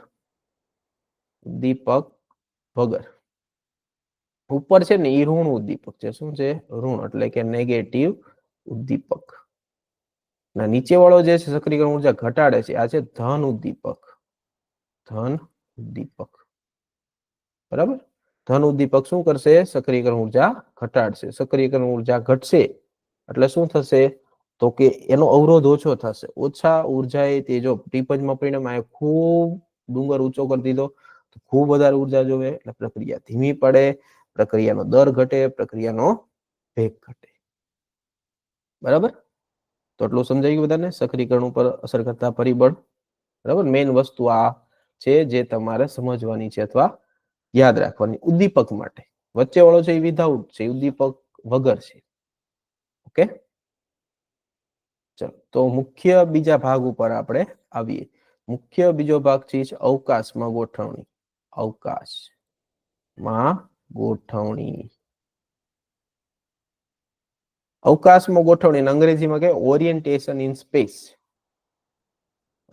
ઉપર છે ને એ ઋણ ઉદ્દીપક છે. શું છે? ઋણ એટલે કે નેગેટિવ ઉદ્દીપક. ના નીચે વાળો જે છે સક્રિયકરણ ઉર્જા ઘટાડે છે, આ છે ધન ઉદ્દીપક. બરાબર. ધન ઉદ્દીપક શું કરશે? સક્રિયકરણ ઉર્જા ઘટાડશે. સક્રિયકરણ ઉર્જા ઘટશે એટલે શું થશે? તો કે એનો અવરોધ ઓછો થશે. ઓછા ઉર્જા એ તે જો ટીપજમાં પરિણામ ખૂબ ડુંગર ઊંચો કરી દીધો, ખૂબ વધારે ઉર્જા જોવે એટલે પ્રક્રિયા ધીમી પડે, પ્રક્રિયાનો દર ઘટે, પ્રક્રિયાનો વેગ ઘટે. બરાબર, તો એટલું સમજાઈ ગયું બધાને સક્રિયકરણ ઉપર અસર કરતા પરિબળ. બરાબર, મેઇન વસ્તુ આ છે જે તમારે સમજવાની છે અથવા યાદ રાખવાની. ઉદ્દીપક માટે વચ્ચે વાળો છે એ વિધાઉટ છે, ઉદ્દીપક વગર છે. ઓકે, ચલો તો મુખ્ય બીજા ભાગ ઉપર આપણે આવીએ. મુખ્ય બીજો ભાગ છે અવકાશમાં ગોઠવણી. અવકાશમાં ગોઠવણી. અવકાશમાં ગોઠવણી અંગ્રેજીમાં કે ઓરિએન્ટેશન ઇન સ્પેસ,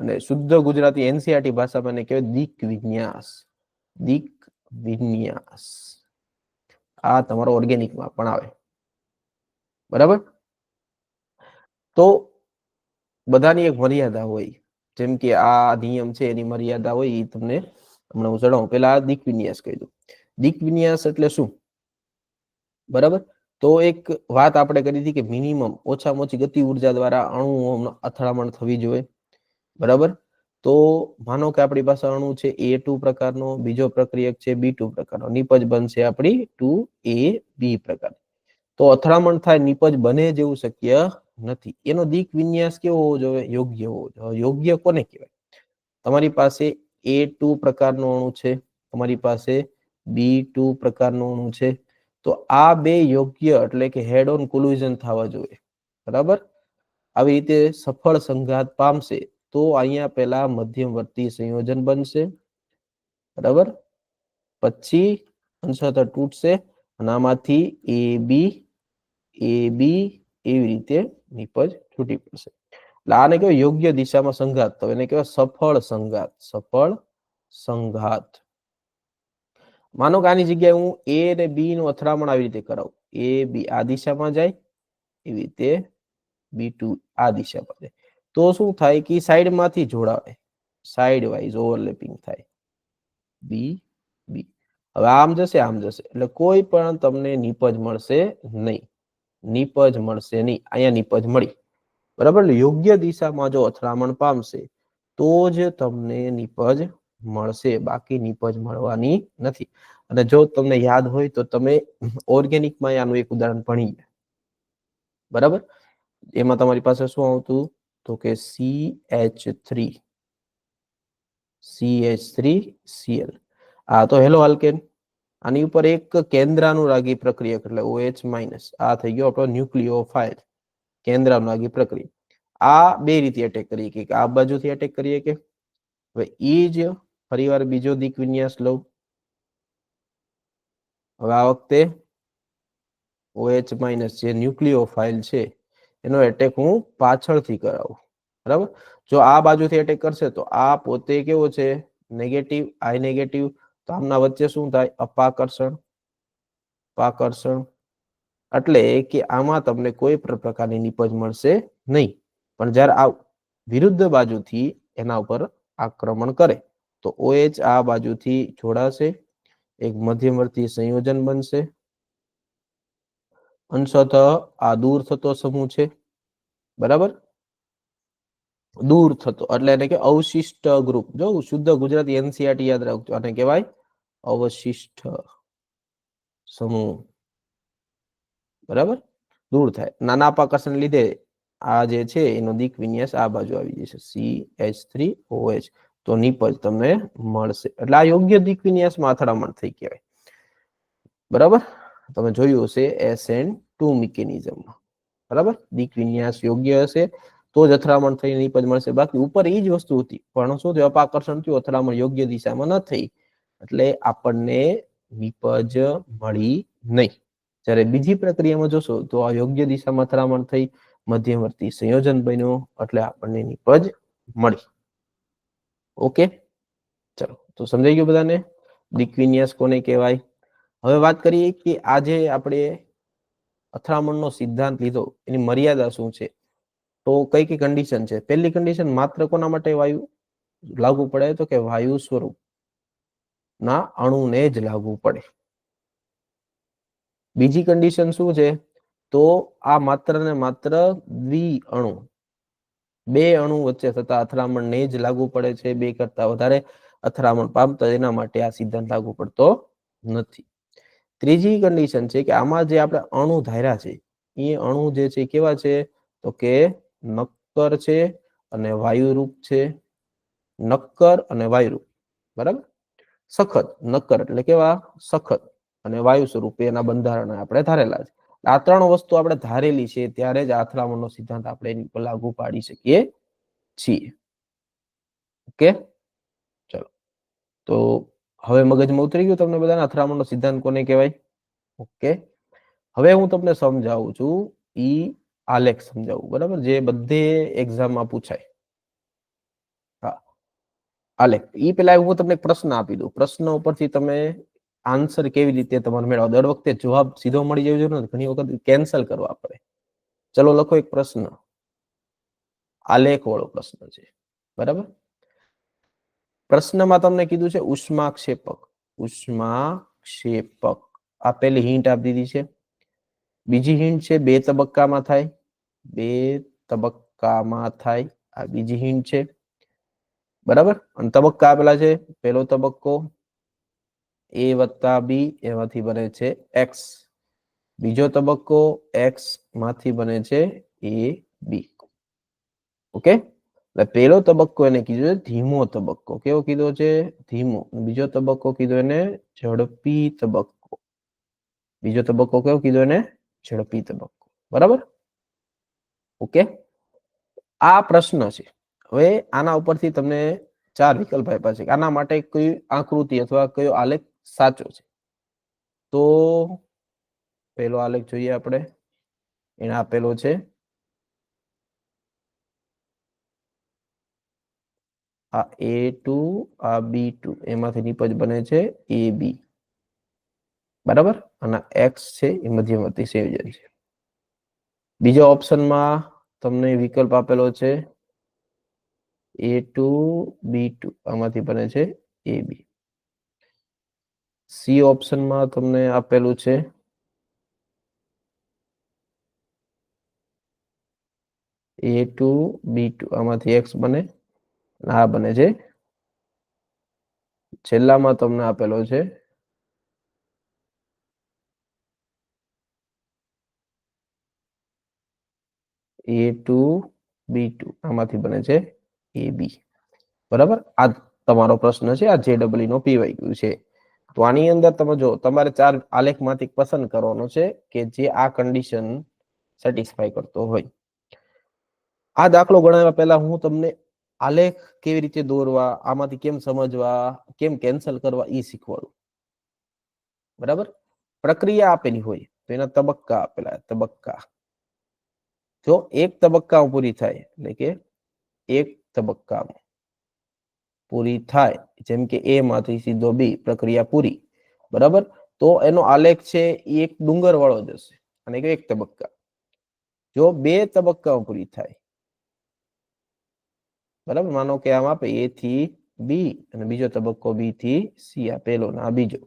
અને શુદ્ધ ગુજરાતી એનસીઆરટી ભાષામાં એને કહેવાય દિક વિન્યાસ. દિક વિન્યાસ આ તમારો ઓર્ગેનિકમાં પણ આવે. બરાબર, તો બધાની એક મર્યાદા હોય. જેમ કે આ નિયમ છે એની મર્યાદા હોય એ તમને હમણાં હું જણાવું. પેલા આ દિક વિન્યાસ કહી દઉં. દિક વિન્યાસ એટલે શું? બરાબર, તો એક વાત આપણે કરી હતી કે મિનિમમ ઓછામાં ઓછી ગતિ ઉર્જા દ્વારા અણુઓ અથડામણ થવી જોઈએ. બરાબર, તો માનો કે આપણી પાસે અણુ છે A2 પ્રકારનો, બીજો પ્રક્રિયક છે B2 પ્રકારનો, નિપજ બનશે આપણી 2AB પ્રકાર. તો અથડામણ થાય, નિપજ બને જેવું શક્ય નથી. એનો દિક વિન્યાસ કેવો હોવો જોઈએ? યોગ્ય હોવો જોઈએ. યોગ્ય કોને કહેવાય? તમારી પાસે A2 પ્રકારનો અણુ છે, તમારી પાસે B2 પ્રકારનો અણુ છે, તો આ બે યોગ્ય એટલે કે હેડ ઓન કોલ્યુઝન થવા જોઈએ. બરાબર, આવી રીતે સફળ સંઘાત પામશે તો અહીંયા પેલા મધ્યવર્તી સંયોજન બનશે. બરાબર, પછી અંશતઃ તૂટશે અને આમાંથી AB એવી રીતે નિપજ છૂટી પડશે. એટલે આને કહેવાય યોગ્ય દિશામાં સંઘાત. તો એને કહેવાય સફળ સંઘાત. સફળ સંઘાત. માનો કે આની જગ્યાએ હું A અને B નું અથડામણ આવી રીતે કરાવું. AB આ દિશામાં જાય, એવી રીતે B2 આ દિશામાં જાય, તો શું થાય કે સાઈડ માંથી જોડાવે, સાઈડ વાઇઝ ઓવરલેપિંગ થાય. B હવે આમ જશે, આમ જશે, એટલે કોઈ પણ તમને નિપજ મળશે નહીં. નિપજ મળશે નહીં. અહીંયા નિપજ મળી. બરાબર, યોગ્ય દિશામાં જો અથડામણ પામશે તો જ તમને નિપજ મળશે, બાકી નિપજ મળવાની નથી. અને જો તમને યાદ હોય તો તમે ઓર્ગેનિકમાં આનું એક ઉદાહરણ ભણી. બરાબર, એમાં તમારી પાસે શું આવતું? તો કે CH3Cl. આ તો હેલો આલ્કેન. આની ઉપર એક કેન્દ્રાનુરાગી પ્રક્રિયક એટલે OH માઇનસ. આ થઈ ગયો આપણો ન્યુક્લિયોફાઇલ, કેન્દ્રાનુરાગી પ્રક્રિયા. આ બે રીતે એટેક કરીએ કે આ બાજુથી એટેક કરીએ કે. હવે ઈ જ ફરીવાર બીજો દિક વિન્યાસ લઉં. હવે આ વખતે OH માઇનસ જે ન્યુક્લિયોફાઇલ છે એનો એટેક હું પાછળથી કરાવું. બરાબર, જો આ બાજુથી એટેક કરશે તો આ પોતે કેવો છે? નેગેટિવ, આઈ નેગેટિવ. તો આમના વચ્ચે શું થાય? અપાકર્ષણ. અપાકર્ષણ એટલે કે આમાં તમને કોઈ પ્રકારની નિપજ મળશે નહીં. પણ જ્યારે આ વિરુદ્ધ બાજુથી એના ઉપર આક્રમણ કરે તો OH આ બાજુથી જોડાશે, એક મધ્યવર્તી સંયોજન બનશે. અંશતઃ આ દૂર થતો સમૂહ છે. બરાબર, દૂર થતો એટલે એને કે અવશિષ્ટ ગ્રુપ. જો શુદ્ધ ગુજરાતી એનસીઆરટી યાદ રાખજો, આને કહેવાય અવશિષ્ટ સમૂહ. બરાબર, દૂર થાય. નાના અપાકર્ષણ લીધે આ જે છે એનો દિક વિન્યાસ આ બાજુ આવી જશે, CH3OH. તો નિપજ તમને મળશે. એટલે આ યોગ્ય દિક વિન્યાસમાં અથડામણ થઈ કહેવાય. બરાબર, તમે જોયું હશે SN2 મિકેનિઝમમાં. બરાબર, દિક વિન્યાસ યોગ્ય હશે તો જ અથડામણ થઈ નિપજ મળશે. બાકી ઉપર એ જ વસ્તુ હતી, પણ શું થયું? અપાકર્ષણ થયું, અથડામણ યોગ્ય દિશામાં ન થઈ, એટલે આપણને નિપજ મળી નહીં. જ્યારે બીજી પ્રક્રિયામાં જોશો તો આ યોગ્ય દિશામાં અથડામણ થઈ, મધ્યવર્તી સંયોજન બન્યું, એટલે આપણને નિપજ મળી. ઓકે, ચલો તો સમજાઈ ગયું બધાને દિક વિન્યાસ કોને કહેવાય. હવે વાત કરીએ કે આજે આપણે અથડામણનો સિદ્ધાંત લીધો, એની મર્યાદા શું છે? તો કઈ કઈ કન્ડિશન છે? પહેલી કન્ડિશન માત્ર કોના માટે વાયુ લાગુ પડે? તો કે વાયુ સ્વરૂપ ના અણુને જ લાગુ પડે. બીજી કન્ડિશન શું છે? તો આ માત્ર ને માત્ર દ્વિ અણુ, બે અણુ વચ્ચે થતા અથડામણને જ લાગુ પડે છે. બે કરતા વધારે અથડામણ પામતા એના માટે આ સિદ્ધાંત લાગુ પડતો નથી. ત્રીજી કન્ડિશન છે કે આમાં જે આપણે અણુ ધાર્યા છે એ અણુ જે છે કેવા છે તો કે નક્કર છે અને વાયુરૂપ છે. નક્કર અને વાયુરૂપ, બરાબર. સખત, નક્કર એટલે કેવા સખત, અને વાયુ સ્વરૂપે એના બંધારણ આપણે ધારેલા છે. આ ત્રણ વસ્તુ આપણે ધારેલી છે ત્યારે જ અથડામણનો સિદ્ધાંત આપણે એની પર લાગુ પાડી શકીએ છીએ. ઓકે, ચલો. તો હવે મગજમાં ઉતરી ગયું તમને બધાને અથડામણનો સિદ્ધાંત કોને કહેવાય? ઓકે, હવે હું તમને સમજાવું છું. ઈ આલેખ સમજાવું, બરાબર, જે બધે એક્ઝામમાં પૂછાય. હા, આલેખ. ઈ પેલા હું તમને એક પ્રશ્ન આપી દઉં, પ્રશ્ન ઉપરથી તમે આન્સર કેવી રીતે તમારે મેળવો. દર વખતે જવાબ સીધો મળી જવો જોઈએ ને, ઘણી વખત કેન્સલ કરવા પડે. ચલો લખો એક પ્રશ્ન, આલેખ વાળો પ્રશ્ન છે, બરાબર. પ્રશ્નમાં તમને કીધું છે ઉષ્માક્ષેપક. ઉષ્માક્ષેપક, આ પેલી હિન્ટ આપી દીધી છે. બીજી હિન્ટ છે 2 તબક્કામાં થાય. 2 તબક્કામાં થાય, આ બીજી હિન્ટ છે, બરાબર. અને તબક્કા આપેલા છે. પહેલો તબક્કો A + B, એમાંથી બને છે X. બીજો તબક્કો X માંથી બને છે AB. ઓકે, પહેલો તબક્કો એને કીધો છે ધીમો તબક્કો. કેવો કીધો છે? ધીમો. બીજો તબક્કો કીધો એને ઝડપી તબક્કો. બીજો તબક્કો કેવો કીધો એને? ઝડપી તબક્કો, બરાબર. ઓકે, આ પ્રશ્ન છે. હવે આના ઉપરથી તમને 4 વિકલ્પ આપ્યા છે. આના માટે કઈ આકૃતિ અથવા કયો આલેખ સાચો છે? તો પહેલો આલેખ જોઈએ આપણે. એને આપેલો છે આ A2, આ B2, એમાંથી નિપજ બને છે AB, બરાબર. અને X છે એ મધ્યવર્તી સંયોજન છે. બીજા ઓપ્શનમાં તમને વિકલ્પ આપેલો છે A2, B2, આમાંથી બને છે AB. સી ઓપ્શનમાં તમને આપેલું છે A2, B2, આમાંથી X બને, આ બને છે. છેલ્લામાં તમને આપેલો છે A2, B2, આમાંથી બને છે AB, બરાબર. આ તમારો પ્રશ્ન છે. આ JEE નો PYQ છે. તો આની અંદર તમે જો તમારે 4 આલેખમાંથી પસંદ કરવાનો છે કે જે આ કન્ડિશન સેટિસ્ફાય કરતો હોય. આ દાખલો ગણાવવા પહેલા હું તમને આલેખ કેવી રીતે દોરવા, આમાંથી કેમ સમજવા, કેમ કેન્સલ કરવા એ શીખવાડું, બરાબર. પ્રક્રિયા આપેલી હોય તો એના તબક્કા આપેલા, તબક્કા. જો એક તબક્કામાં પૂરી થાય, એટલે કે એક તબક્કામાં પૂરી થાય, જેમ કે A માંથી સીધો B, પ્રક્રિયા પૂરી, બરાબર. તો એનો આલેખ છે એ એક ડુંગર વાળો જશે, અને એક તબક્કા. જો 2 તબક્કામાં પૂરી થાય, બરાબર, માનો કે આમ આપે A થી B અને બીજો તબક્કો B થી C, આ પહેલો ને આ બીજો,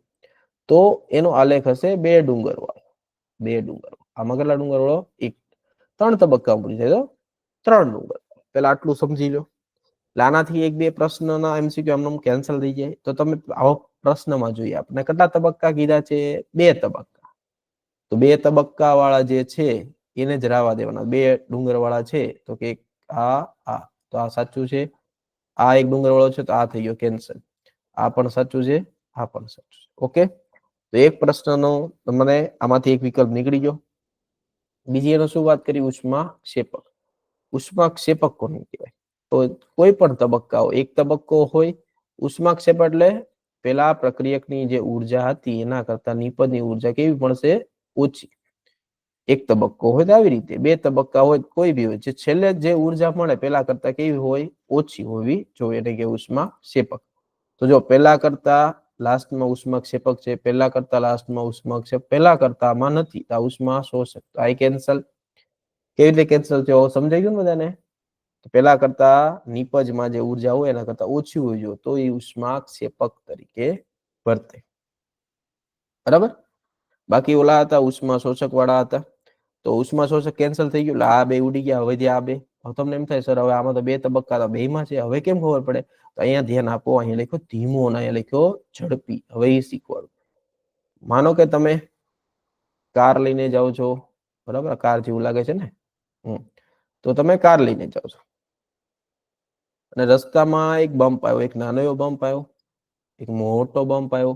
તો એનો આલેખ હશે 2 ડુંગર વાળો. 2 ડુંગર. આમાં કેટલા ડુંગર વાળો? 1. 3 તબક્કામાં પૂરી થાય તો 3 ડુંગર. પેલા આટલું સમજી લો. આનાથી 1-2 પ્રશ્નના MCQ આમ કેન્સલ થઈ જાય. તો તમે આવો પ્રશ્નમાં જોઈએ આપણે કેટલા તબક્કા કીધા છે? 2 તબક્કા. તો 2 તબક્કા વાળા જે છે એને જ રાવા દેવાના. 2 ડુંગર વાળા છે તો કે આ તો આ સાચું છે. આ એક ડુંગર વાળો છે તો આ થઈ ગયો કેન્સલ. આ પણ સાચું છે, આ પણ સાચું છે. ઓકે, તો એક પ્રશ્નનો તમને આમાંથી એક વિકલ્પ નીકળી ગયો. બીજી એનો શું વાત કરી? ઉષ્માક્ષેપક. ઉષ્માક્ષેપક કોને કહેવાય? તો કોઈ પણ તબક્કા હોય, એક તબક્કો હોય, ઉષ્માક્ષેપક એટલે પેલા પ્રક્રિયકની જે ઉર્જા હતી એના કરતા નિપજની ઉર્જા કેવી મળશે? ઓછી. એક તબક્કો હોય તો આવી રીતે, 2 તબક્કા હોય કોઈ બી હોય, જે છેલ્લે જે ઉર્જા મળે પેલા કરતા કેવી હોય? ઓછી હોવી જોઈએ, એટલે કે ઉષ્માક્ષેપક. તો જો પેલા કરતા લાસ્ટમાં ઉષ્માક્ષેપક છે, પેલા કરતા લાસ્ટમાં ઉષ્માક્ષેપક, પેલા કરતા આમાં નથી, આ ઉષ્મા શોષક. તો આ કેન્સલ. કેવી રીતે કેન્સલ થયો સમજાઈ ગયું ને બધાને? પેલા કરતા નિપજમાં જે ઉર્જા હોય એના કરતા ઓછી હોય જો તો એ ઉષ્માક્ષેપક તરીકે વર્તે, બરાબર. બાકી ઓલા હતા ઉષ્મા શોષક વાળા હતા, તો ઉષ્મા શોષક કેન્સલ થઈ ગયું, આ 2 ઉડી ગયા. હવે જે આ 2, તમને એમ થાય સર હવે આમાં તો 2 તબક્કા હતા, 2 માં છે, હવે કેમ ખબર પડે? તો અહીંયા ધ્યાન આપો, અહીંયા લખ્યો ધીમો અને અહીંયા લખ્યો ઝડપી. હવે એ શીખવાડું. માનો કે તમે કાર લઈને જાઓ છો, બરાબર, કાર જેવું લાગે છે ને, તો તમે કાર લઈને જાઓ છો અને રસ્તામાં એક બમ્પ આવ્યો, એક નાનો એવો બમ્પ આવ્યો, એક મોટો બમ્પ આવ્યો.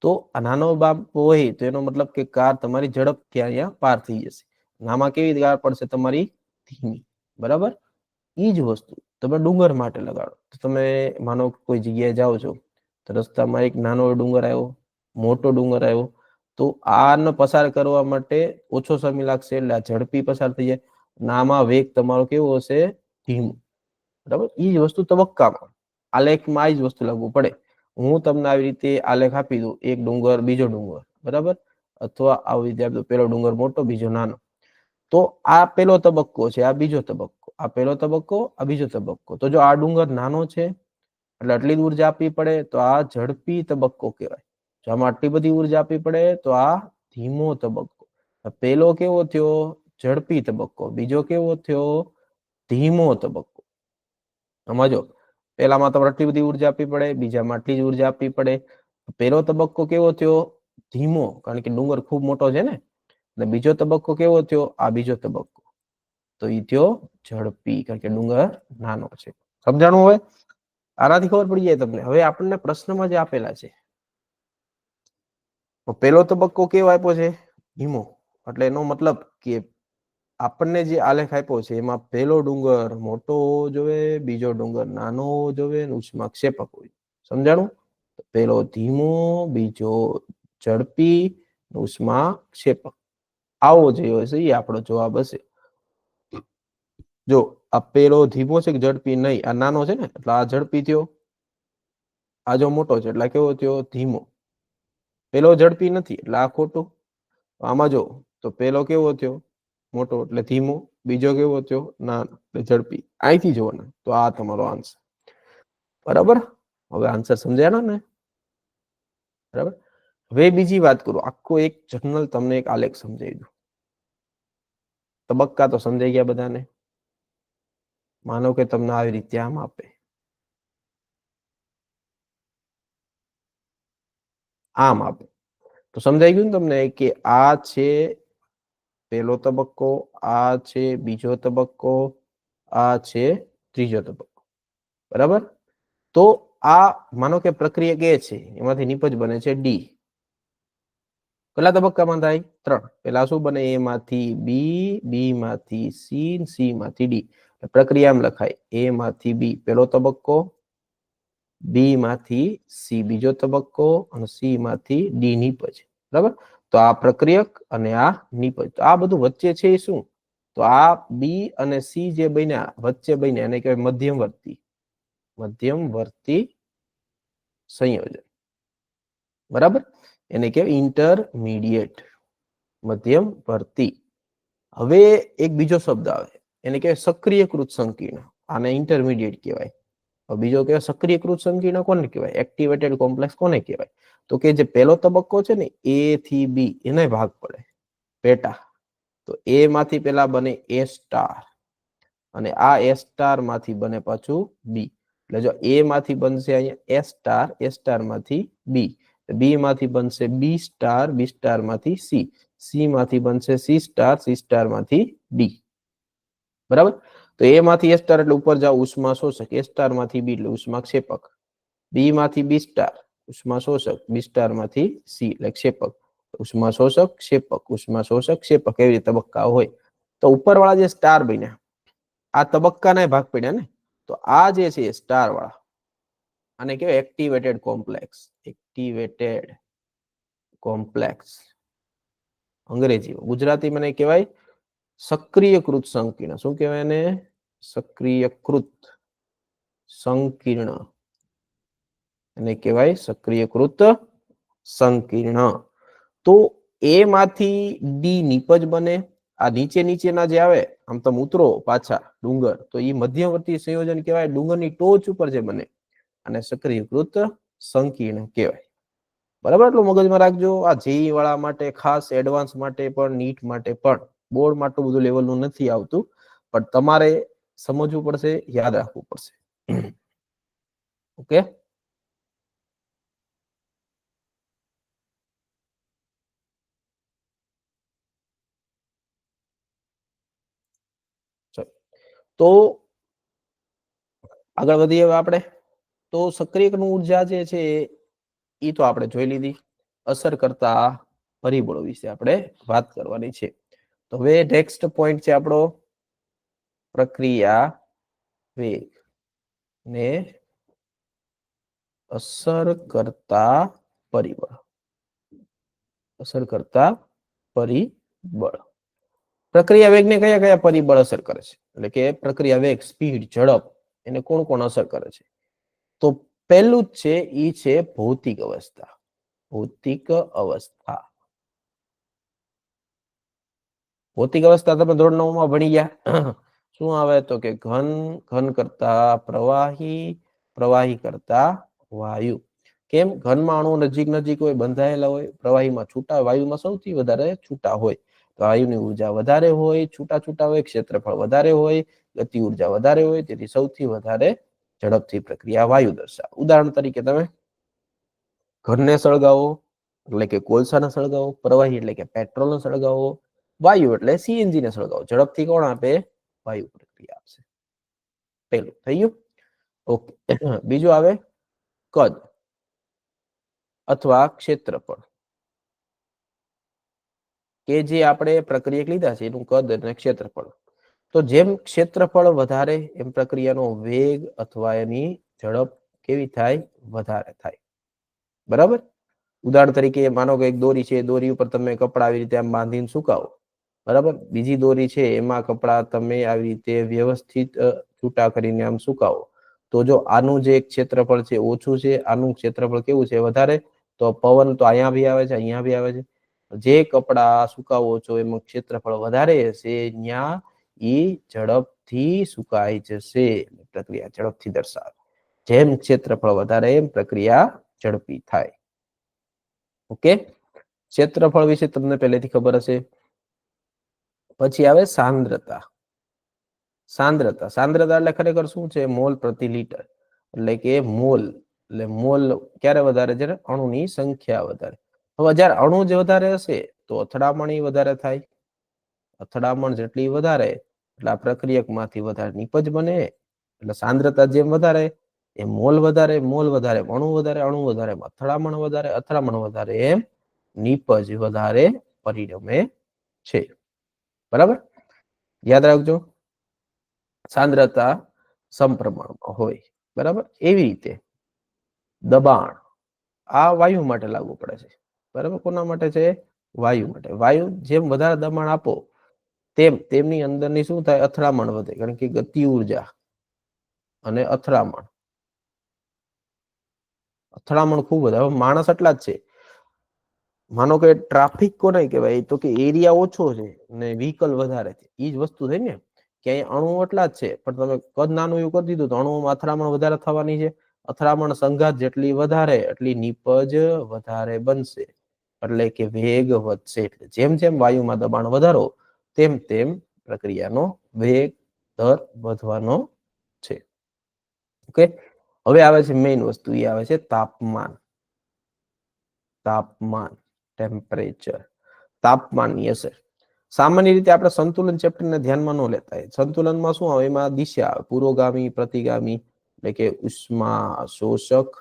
તો આ નાનો બમ્પ હોય તો એનો મતલબ કે કાર તમારી ઝડપથી અહીંયા પાર થઈ જશે. આમાં કેવી કાર પડશે? તમારી ધીમી. બરાબર, એ જ વસ્તુ તમે ડુંગર માટે લગાડો. તો તમે માનો કોઈ જગ્યાએ જાઓ છો તો રસ્તામાં એક નાનો ડુંગર આવ્યો, મોટો ડુંગર આવ્યો, તો આને પસાર કરવા માટે ઓછો સમય લાગશે, એટલે આ ઝડપી પસાર થઈ જાય. આમાં વેગ તમારો કેવો હશે? ધીમો. બરાબર, એ જ વસ્તુ તબક્કામાં, આલેખમાં આ જ વસ્તુ લાગુ પડે. હું તમને આવી રીતે આલેખ આપી દઉં, એક ડુંગર, બીજો ડુંગર, બરાબર, અથવા આવી રીતે પેલો ડુંગર મોટો, બીજો નાનો. તો આ પેલો તબક્કો છે, આ બીજો તબક્કો, આ પેલો તબક્કો, આ બીજો તબક્કો. તો જો આ ડુંગર નાનો છે એટલે આટલી જ ઉર્જા આપવી પડે, તો આ ઝડપી તબક્કો કહેવાય. જો આમાં આટલી બધી ઉર્જા આપવી પડે તો આ ધીમો તબક્કો. પેલો કેવો થયો? ઝડપી તબક્કો. બીજો કેવો થયો? ધીમો તબક્કો. સમજો, પેલામાં તમારે આટલી બધી ઉર્જા આપવી પડે, બીજામાં આટલી જ ઉર્જા આપવી પડે. પેલો તબક્કો કેવો થયો? ધીમો, કારણ કે ડુંગર ખૂબ મોટો છે ને. અને બીજો તબક્કો કેવો થયો? આ બીજો તબક્કો, તો એ થયો ઝડપી, કારણ કે ડુંગર નાનો છે. સમજાણું? હવે આનાથી ખબર પડી જાય તમને. હવે આપણને પ્રશ્નમાં જે આપેલા છે, પેલો તબક્કો કેવો આપ્યો છે? ધીમો. એટલે એનો મતલબ કે આપણને જે આલેખ આપ્યો છે એમાં પેલો ડુંગર મોટો હોવો જોઈએ, બીજો ડુંગર નાનો હોવો જોઈએ, ઉષ્માક્ષેપક હોય. સમજાણું? પેલો ધીમો, બીજો ઝડપી, ઉષ્માક્ષેપક. આવો જોઈએ હશે, એ આપણો જવાબ હશે. જો આ પેલો ધીમો છે કે ઝડપી? નહીં, આ નાનો છે ને એટલે આ ઝડપી થયો. આ જો મોટો છે એટલે કેવો થયો? ધીમો. પેલો ઝડપી નથી એટલે આ ખોટું. આમાં જો તો પેલો કેવો થયો? મોટો એટલે ધીમો. બીજો કેવો થયો? નાનો એટલે ઝડપી. અહીંથી જોવાના, તો આ તમારો આન્સર. બરાબર, હવે આન્સર સમજાણો ને? બરાબર. હવે બીજી વાત કરું, આખો એક જર્નલ તમને એક આલેખ સમજાવી દઉં. તબક્કા તો સમજાઈ ગયા બધાને? માનો કે તમને આવી રીતે આમ આપે, આમ આપે, તો સમજાઈ ગયું ને તમને કે આ છે પેલો તબક્કો, આ છે બીજો તબક્કો, આ છે ત્રીજો તબક્કો. બરાબર, તો આ માનો કે પ્રક્રિયા કે છે, એમાંથી નિપજ બને છે ડી. કેટલા તબક્કામાં થાય? 3. પેલા શું બને? એ માંથી બી, બી માંથી સી, સી માંથી ડી. પ્રક્રિયા એમ લખાય, એ માંથી બી પેલો તબક્કો, બી માંથી સી બીજો તબક્કો, અને સી માંથી ડી નિપજ. બરાબર, તો આ પ્રક્રિયક અને આ નિપજ. તો આ બધું વચ્ચે છે એ શું? તો આ બી અને સી જે બન્યા, વચ્ચે બન્યા, એને કહેવાય મધ્યમવર્તી. મધ્યમવર્તી સંયોજન. બરાબર, એને કહેવાય ઇન્ટરમીડિયેટ, મધ્યમવર્તી. હવે એક બીજો શબ્દ આવે, એને કહેવાય સક્રિયકૃત સંકીર્ણ. આને ઇન્ટરમીડિયેટ કહેવાય. બીજો કહેવાય સક્રિયકૃત સંકીર્ણ. કોને કહેવાય? એક્ટિવેટેડ કોમ્પ્લેક્સ કોને કહેવાય? તો કે જે પહેલો તબક્કો છે ને, એ થી બી, એને ભાગ પડે પેટા. તો એ માંથી પેલા બને એ સ્ટાર, અને આ એ સ્ટાર માંથી બને પાછું બી. એટલે જો એ માંથી બનશે અહીંયા એ સ્ટાર, એ સ્ટાર માંથી બી, બી માંથી બનશે બી સ્ટાર, બી સ્ટાર માંથી સી, સી માંથી બનશે સી સ્ટાર, સી સ્ટાર માંથી ડી. બરાબર, તો એ માંથી એ સ્ટાર એટલે ઉપર જાવ, ઉષ્મા શોષક. એ સ્ટાર માંથી બી એટલે ઉષ્માક્ષેપક. બી માંથી બી સ્ટાર, ઉષ્મા શોષક. બી સ્ટાર માંથી સી એટલે ક્ષેપક. ઉષ્મા શોષક, ક્ષેપક, ઉષ્મા શોષક, ક્ષેપક, એવી રીતે તબક્કા હોય. તો ઉપર વાળા જે સ્ટાર બન્યા, આ તબક્કાના ભાગ પડ્યા ને. તો આ જે છે સ્ટાર વાળા, આને કહેવાય એક્ટિવેટેડ કોમ્પ્લેક્સ. એક્ટિવેટેડ કોમ્પ્લેક્સ અંગ્રેજી. ગુજરાતી મને કહેવાય સક્રિયકૃત સંકીર્ણ. શું કહેવાય એને? સક્રિયકૃત સંકીર્ણ. એને કહેવાય સક્રિયકૃત સંકીર્ણ. તો એ માંથી ડી નિપજ બને. આ નીચે નીચેના જે આવે, આમ તમે ઉતરો પાછા ડુંગર, તો એ મધ્યવર્તી સંયોજન કહેવાય. ડુંગરની ટોચ ઉપર જે બને, અને સક્રિયકૃત સંકીર્ણ કહેવાય. બરાબર, એટલું મગજમાં રાખજો. આ જેઈ વાળા માટે ખાસ, એડવાન્સ માટે પણ, નીટ માટે પણ, બોર્ડ માટે બધું લેવલનું નથી આવતું, પણ તમારે સમજવું પડશે, યાદ રાખવું પડશે. ઓકે. તો આગળ વધીએ હવે આપણે. તો સક્રિયકરણ ઉર્જા જે છે એ તો આપણે જોઈ લીધી. અસર કરતા પરિબળો વિશે આપણે વાત કરવાની છે. તો હવે નેક્સ્ટ પોઈન્ટ છે આપણો પ્રક્રિયા વેગ ને અસર કરતા પરિબળ. અસર કરતા પરિબળ. પ્રક્રિયા વેગને કયા કયા પરિબળ અસર કરે છે? એટલે કે પ્રક્રિયા વેગ, સ્પીડ, ઝડપ, એને કોણ કોણ અસર કરે છે? તો પહેલું જ છે ઈ છે ભૌતિક અવસ્થા. ભૌતિક અવસ્થા. ભૌતિક અવસ્થા તમે ધોરણ 9 માં ભણી ગયા. શું આવે તો કે ઘન, ઘન કરતા પ્રવાહી, પ્રવાહી કરતા વાયુ. કેમ? ઘનમાં અણુ નજીક નજીક હોય, બંધાયેલા હોય, પ્રવાહીમાં છૂટા, વાયુમાં સૌથી વધારે છૂટા હોય. વાયુની ઉર્જા વધારે હોય, છૂટા છૂટા હોય, ક્ષેત્રફળ વધારે હોય, ગતિ ઉર્જા વધારે હોય, તેથી સૌથી વધારે ઝડપથી પ્રક્રિયા વાયુ દર્શાવે. ઉદાહરણ તરીકે તમે ઘરને સળગાવો એટલે કે કોલસાને સળગાવો, પ્રવાહી એટલે કે પેટ્રોલને સળગાવો, વાયુ એટલે સીએનજી ને સળગાવો. ઝડપથી કોણ આપે? વાયુ પ્રક્રિયા આપશે. પેલું થઈ ગયું. ઓકે. બીજું આવે કદ અથવા ક્ષેત્રફળ. કે જે આપણે પ્રક્રિયા લીધા છે એનું કદ અને ક્ષેત્રફળ. તો જેમ ક્ષેત્રફળ વધારે એમ પ્રક્રિયાનો વેગ અથવા એની ઝડપ કેવી થાય? વધારે થાય. બરાબર? ઉદાહરણ તરીકે માનો કે એક દોરી છે, દોરી ઉપર તમે કપડા આવી રીતે આમ બાંધીને સુકાવો. બરાબર? બીજી દોરી છે એમાં કપડા તમે આવી રીતે વ્યવસ્થિત છૂટા કરીને આમ સુકાવો. તો જો આનું જે ક્ષેત્રફળ છે ઓછું છે, આનું ક્ષેત્રફળ કેવું છે? વધારે. તો પવન તો અહીંયા બી આવે છે, અહીંયા બી આવે છે. જે કપડા સુકાવો છો એમાં ક્ષેત્રફળ વધારે હશે, ત્યાં ઈ ઝડપથી સુકાઈ જશે. પ્રક્રિયા ઝડપથી દર્શાવે. જેમ ક્ષેત્રફળ વધારે એમ પ્રક્રિયા ઝડપી થાય. ઓકે. ક્ષેત્રફળ વિશે તમને પહેલેથી ખબર હશે. પછી આવે સાંદ્રતા. સાંદ્રતા. સાંદ્રતા એટલે ખરેખર શું છે? મોલ પ્રતિ લીટર. એટલે કે મોલ. એટલે મોલ ક્યારે વધારે છે? અણુની સંખ્યા વધારે. હવે જ્યારે અણુ જ વધારે હશે તો અથડામણ વધારે થાય. અથડામણ જેટલી વધારે એટલે આ પ્રક્રિયકમાંથી વધારે નીપજ બને. એટલે સાંદ્રતા જેમ વધારે એમ મોલ વધારે, મોલ વધારે અણુ વધારે, અણુ વધારે અથડામણ વધારે, અથડામણ વધારે એમ નીપજ વધારે પરિણમે છે. બરાબર? યાદ રાખજો. સાંદ્રતા સમપ્રમાણમાં હોય. બરાબર? એવી રીતે દબાણ આ વાયુ માટે લાગુ પડે છે. બરાબર? કોના માટે છે? વાયુ માટે. વાયુ જેમ વધારે દબાણ આપો તેમ તેમની અંદરની શું થાય? અથડામણ વધે. કારણ કે ગતિ ઉર્જા અને અથડામણ. અથડામણ ખૂબ વધારે. હવે માણસ એટલા જ છે. માનો કે ટ્રાફિક કોને કહેવાય? તો કે એરિયા ઓછો છે ને વ્હીકલ વધારે છે. ઈ જ વસ્તુ થઈ ને. કે અહીં અણુ એટલા જ છે પણ તમે કદ નાનું એવું કરી દીધું તો અણુમાં અથડામણ વધારે થવાની છે. અથડામણ સંઘાત જેટલી વધારે એટલી નીપજ વધારે બનશે. એટલે કે વેગ વધશે. એટલે જેમ જેમ વાયુમાં દબાણ વધારો તેમ તેમ પ્રક્રિયાનો વેગ દર વધવાનો છે. ઓકે. હવે આવે છે મેઇન વસ્તુ, એ આવે છે તાપમાન. તાપમાન, ટેમ્પરેચર. તાપમાનની અસર. સામાન્ય રીતે આપણે સંતુલન ચેપ્ટરને ધ્યાનમાં ન લેતા. સંતુલનમાં શું આવે? એમાં દિશા આવે. પુરોગામી, પ્રતિગામી. એટલે કે ઉષ્મા શોષક.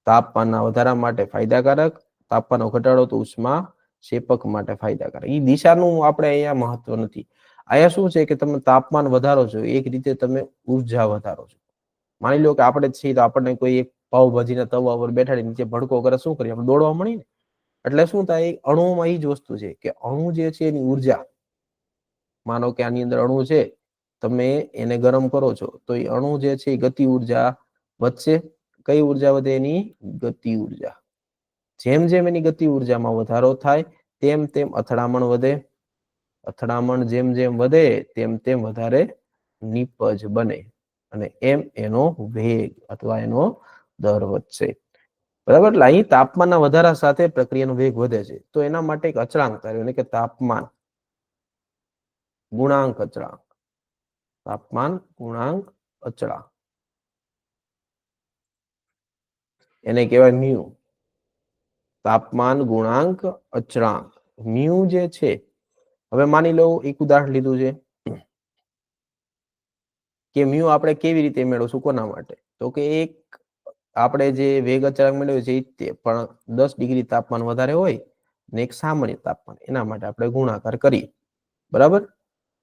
તાપમાનના વધારા માટે ફાયદાકારક. તાપમાનનો ઘટાડો તો ઉષ્મા ક્ષેપક માટે ફાયદાકારક. એ દિશાનું આપણે અહીંયા મહત્વ નથી. અહીંયા શું છે કે તમે તાપમાન વધારો છો, એક રીતે તમે ઉર્જા વધારો છો. માની લો કે આપણે છીએ તો આપણને કોઈ એક પાવભાજીના તવા ઉપર બેઠાડી નીચે ભડકો કરે, શું કરીએ? આપણે દોડવા મળી ને. એટલે શું થાય? અણુમાં એ જ વસ્તુ છે કે અણુ જે છે એની ઉર્જા, માનો કે આની અંદર અણુ છે, તમે એને ગરમ કરો છો તો એ અણુ જે છે એ ગતિ ઉર્જા વધશે. કઈ ઉર્જા વધે? એની ગતિ ઉર્જા. જેમ જેમ એની ગતિ ઉર્જામાં વધારો થાય તેમ તેમ અથડામણ વધે. અથડામણ જેમ જેમ વધે તેમ તેમ વધારે નીપજ બને. અને એમ એનો વેગ અથવા એનો દર વધશે. બરાબર? એટલે અહીં તાપમાનના વધારા સાથે પ્રક્રિયાનો વેગ વધે છે. તો એના માટે એક અચળાંક થાય એટલે કે તાપમાન ગુણાંક અચળાંક. તાપમાન ગુણાંક અચળાંક. એને કહેવાય મ્યુ. તાપમાન ગુણાંક અચળાંક. મ્યુ જે છે, હવે માની લો એક ઉદાહરણ લીધું છે. કે મ્યુ આપણે કેવી રીતે મેળવશું કોના માટે? તો કે એક આપણે જે વેગ અચળાંક મેળવ્યો છે તે પણ 10 ડિગ્રી તાપમાન વધારે હોય ને એક સામાન્ય તાપમાન, એના માટે આપણે ગુણાકાર કરીએ. બરાબર?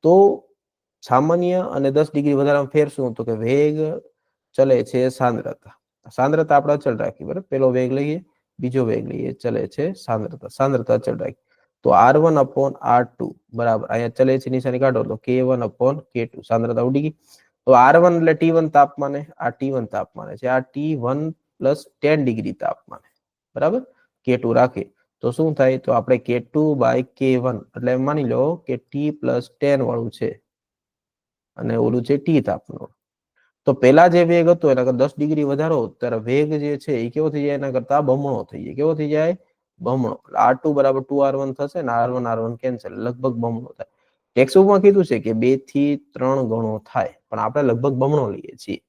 તો સામાન્ય અને 10 ડિગ્રી વધારામાં ફેર શું? તો કે વેગ ચલે છે સાંદ્રતા. સાંદ્રતા આપણે અચળ રાખી, બરાબર? પેલો વેગ લઈએ, બીજો વેગ લઈએ, ચલે છે સાંદ્રતા. સાંદ્રતા અચળ રાખી. તો R1 upon R2 બરાબર, અહીંયા ચલે છે નિશાની કાઢો તો K1 upon K2, સાંદ્રતા ઉડી ગઈ. તો R1 એટલે T1 તાપમાને, આ T1 તાપમાને છે, આ T1 પ્લસ 10 ડિગ્રી તાપમાને, બરાબર? K2 રાખે તો શું થાય? તો આપણે K2 બાય K1 એટલે માની લો કે T પ્લસ 10 વાળું છે અને ઓલું છે T તાપમાન. તો પેલા જે વેગ હતો એના કરતા 10 ડિગ્રી વધારો, ત્યારે વેગ જે છે એ કેવો થઈ જાય? એના કરતા બમણો થઈ જાય. કેવો થઈ જાય? બમણો. R2 બરાબર 2R1 થશે ને R1 કેન્સલ, લગભગ બમણો થાય. ટેક્સ્ટબુકમાં કીધું છે કે 2 થી 3 ગણો થાય, પણ આપણે લગભગ બમણો લઈએ છીએ.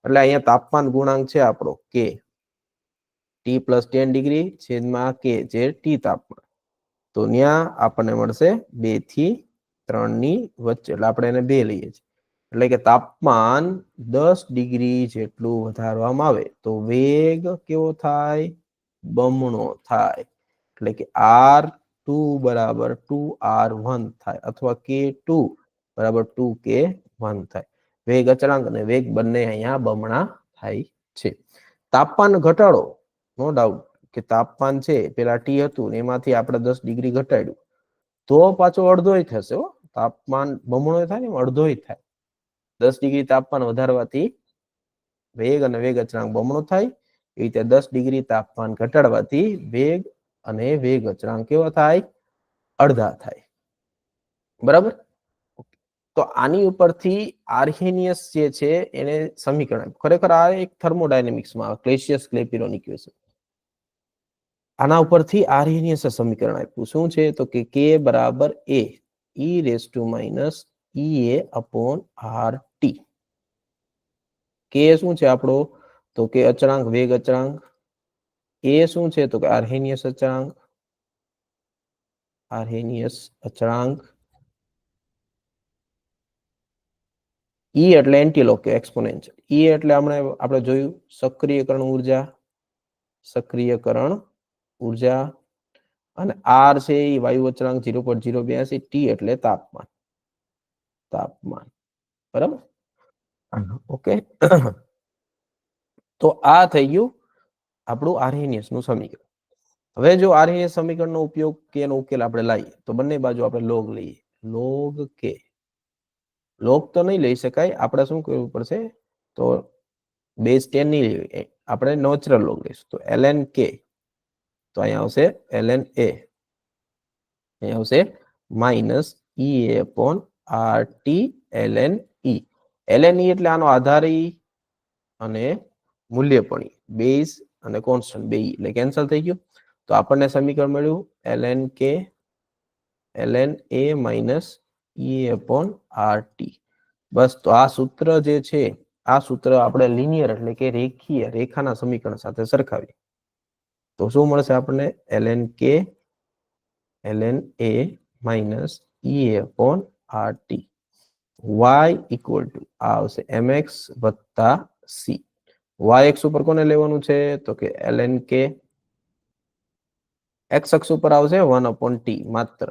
એટલે અહીંયા તાપમાન ગુણાંક છે આપણો K, T પ્લસ 10 ડિગ્રી છેદમાં K જે T તાપમાન. તો ત્યાં આપણને મળશે 2 થી 3 ની વચ્ચે, એટલે આપણે એને 2 લઈએ છીએ. એટલે કે તાપમાન 10 ડિગ્રી જેટલું વધારવામાં આવે તો વેગ કેવો થાય? બમણો થાય. એટલે કે R2 બરાબર 2R1 થાય, અથવા K2 બરાબર 2K1 થાય. વેગ અચળાંક અને વેગ બંને અહીંયા બમણા થાય છે. તાપમાન ઘટાડો, નો ડાઉટ કે તાપમાન છે પેલા T હતું એમાંથી આપણે 10 ડિગ્રી ઘટાડ્યું તો પાછો અડધોય થશે. તાપમાન બમણો થાય ને અડધોય થાય. 10 ડિગ્રી તાપમાન વધારવાથી વેગ અને વેગ અચળાંક બમણો થાય. એ રીતે 10 ડિગ્રી તાપમાન ઘટાડવાથી વેગ અને વેગ અચળાંક કેવો થાય? અડધા થાય. બરાબર? તો આની ઉપરથી આર્હેનિયસ જે છે એને સમીકરણ, ખરેખર આ એક થર્મોડાયનેમિક્સમાં ક્લેસિયસ ક્લેપિરોન ઇક્વેશન, આના ઉપરથી આર્હેનિયસ સમીકરણ આપ્યું. શું છે? તો કે K બરાબર A e raise to minus EA upon RT. K શું છે આપણો? તો કે અચળાંક, વેગ અચળાંક. A શું છે? તો કે આર્હેનિયસ અચળાંક, આર્હેનિયસ અચળાંક. E એટલે એન્ટીલોક કે એક્સપોનેન્શિયલ. E એટલે આપણે જોયું સક્રિયકરણ ઉર્જા, સક્રિયકરણ ઉર્જા. અને R છે એ વાયુ અચળાંક 0.082, T એટલે તાપમાન, તાપમાન. બરાબર? ઓકે. તો આ થઈ ગયું આપણું આર્હેનિયસ નું સમીકરણ. હવે જો આર્હેનિયસ સમીકરણનો ઉપયોગ કે નો ઉકેલ આપણે લાવીએ તો બંને બાજુ આપણે લોગ લઈએ. Log K. લોગ તો નહીં લઈ શકાય, આપણે શું કરવું પડશે? તો બેઝ 10 નહીં લેવી, આપણે નેચરલ લોગ લઈશું. તો ln K, તો અહીંયા આવશે ln A, અહીંયા આવશે minus EA upon RT ln E. ln E એટલે આનો આધાર E અને મૂલ્ય પણ બેઝ અને કોન્સ્ટન્ટ બે એટલે કેન્સલ થઈ ગયું. તો આપણને સમીકરણ મળ્યું ln K ln A minus EA upon RT. બસ. તો આ સૂત્ર જે છે, આ સૂત્ર આપણે લિનિયર એટલે કે રેખીય, રેખાના સમીકરણ સાથે સરખાવીએ તો શું મળશે આપણને? ln K ln A minus EA upon RT. y equal to આવશે mx વત્તા c. y અક્ષ ઉપર કોને લેવાનું છે? તો કે ln K. x અક્ષ ઉપર આવશે 1 upon t માત્ર.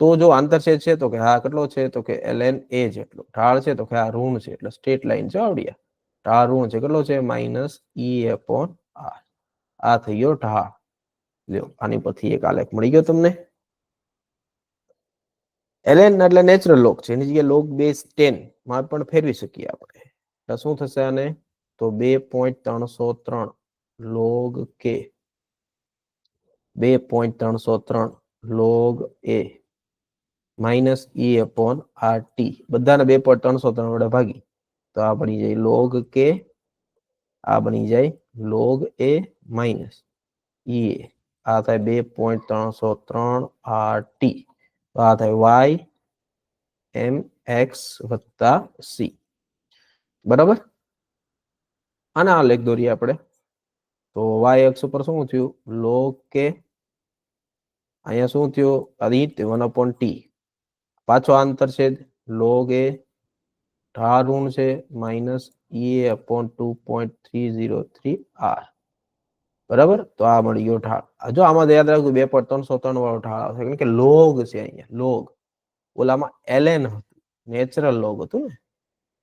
તો જો આંતરછેદ છે તો કે હા કેટલો છે? તો કે ln A જેટલો. ઢાળ છે તો કે આ ઋણ છે, એટલે સ્ટ્રેટ લાઈન છે આવડિયા. ઢાળ ઋણ છે, કેટલો છે? Minus E upon R. આ થઈ ગયો ઢાળ. લ્યો, આની પરથી એક આલેખ મળી ગયો તમને. ln એટલે નેચરલ લોગ છે, એની જગ્યાએ લોગ બેઝ 10 માં પણ ફેરવી શકીએ આપણે. એટલે શું થશે આને? તો 2.303 log K, 2.303 log A minus E upon RT. બધાને 2.303 વડે ભાગી તો આ બની જાય લોગ K, આ બની જાય લોગ A માઇનસ E. આ થાય 2.303 RT. આ થાય y mx વત્તા c. બરાબર? આના આલેખ દોરીએ આપણે. તો y અક્ષ ઉપર શું થયું? Log K. અહીંયા શું થયું? આ 1 upon t. પાછો આંતરછેદ લોગ A ઢાળ ઋણ છે માઇનસ એ અપોન 2.303 આર. બરાબર, તો આ મળી ગયો ઢાળ. જો આમાં યાદ રાખજો 2.303 વાળો ઢાળ આવશે, કારણ કે લોગ છે અહીંયા, લોગ. ઓલામાં ln હતું, નેચરલ લોગ હતું ને,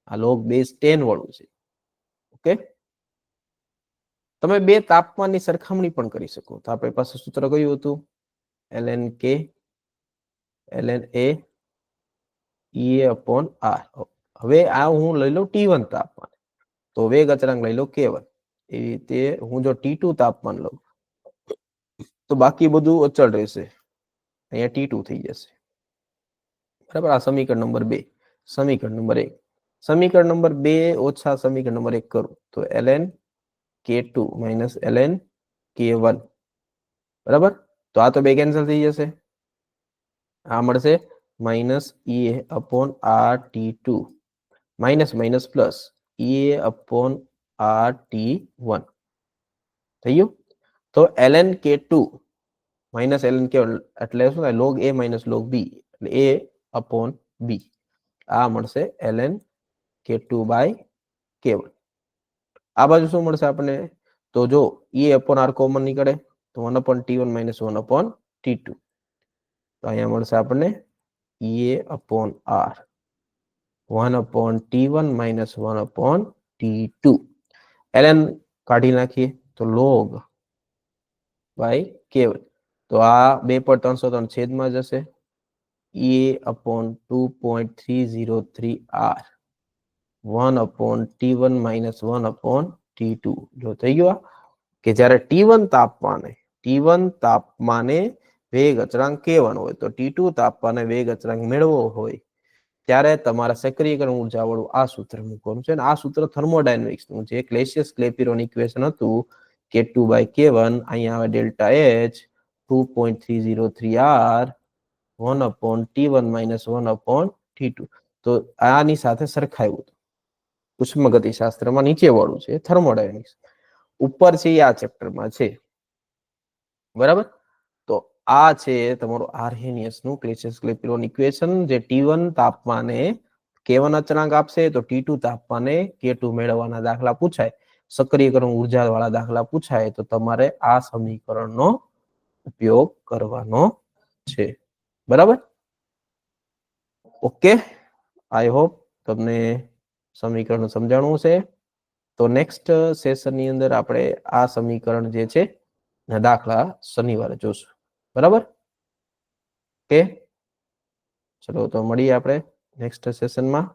આ લોગ બેઝ 10 વાળું છે. ઓકે, તમે બે તાપમાનની સરખામણી પણ કરી શકો. તો આપણી પાસે સૂત્ર કયું હતું? ln k ln a e upon r. હવે આ હું લઈ લઉં T1 તાપમાન, તો વેગ અચળાંક લઈ લો K1. એવી રીતે હું જો T2 તાપમાન લઉં તો બાકી બધું અચળ રહેશે, અહીંયા T2 થઈ જશે. બરાબર, આ સમીકરણ નંબર 2. સમીકરણ નંબર 1, સમીકરણ નંબર 2 ઓછા સમીકરણ નંબર 1 કરું તો ln K2 minus ln K1. બરાબર, તો આ તો બે કેન્સલ થઈ જશે. આ મળશે minus A upon R T2 minus minus plus A upon R T1 થઈ ગયું. તો ln K2 minus ln K1 એટલે શું થાય? log a minus log b, એટલે a અપોન b. આ મળશે ln K2 બાય K1. આ બાજુ શું મળશે આપણને? તો જો e અપોન r કોમન નીકળે તો 1 upon T1 minus 1 upon T2. તો અહીંયા મળશે આપણને e upon r 1 upon T1 minus 1 upon T2. ln કાઢી નાખીએ તો log બાય K1. તો આ 2.303 છેદમાં જશે, e upon 2.303 r 1 upon T1 minus 1 upon T2. જો થઈ ગયું કે જ્યારે T1 તાપમાને વેગ અચળાંક K1 હોય, તો T2 તાપમાને વેગ અચળાંક મેળવવો હોય ત્યારે તમારે સક્રિયકરણ ઉર્જા વાળું આ સૂત્ર મૂકવાનું છે. અને આ સૂત્ર થર્મોડાયનેમિક્સ નું છે. ક્લેસિયસ-ક્લેપિરોન ઇક્વેશન હતું K2 બાય K1, અહીંયા આવે delta H 2.303 r 1 upon T1 minus 1 upon T2. તો આની સાથે સરખાયું હતું. ઉષ્મગતિશાસ્ત્રમાં નીચે વાળું છે થર્મોડાયનેમિક્સ, ઉપર છે આ ચેપ્ટરમાં છે. બરાબર, તો આ છે તમારું આર્હેનિયસ નું ક્લેસિયસ-ક્લેપિરોન ઇક્વેશન, જે T1 તાપમાને K1 અચળાંક આપશે, તો T2 તાપમાને K2 મેળવવાના દાખલા પૂછાય, સક્રિયકરણ ઉર્જા વાળા દાખલા પૂછાય, તો તમારે આ સમીકરણનો ઉપયોગ કરવાનો છે. બરાબર, ઓકે. આઈ હોપ તમને સમીકરણ સમજાણું છે. તો નેક્સ્ટ સેશનની અંદર આપણે આ સમીકરણ જે છે દાખલા શનિવારે જોશું. બરાબર, ઓકે, ચલો તો મળીએ આપણે નેક્સ્ટ સેશનમાં.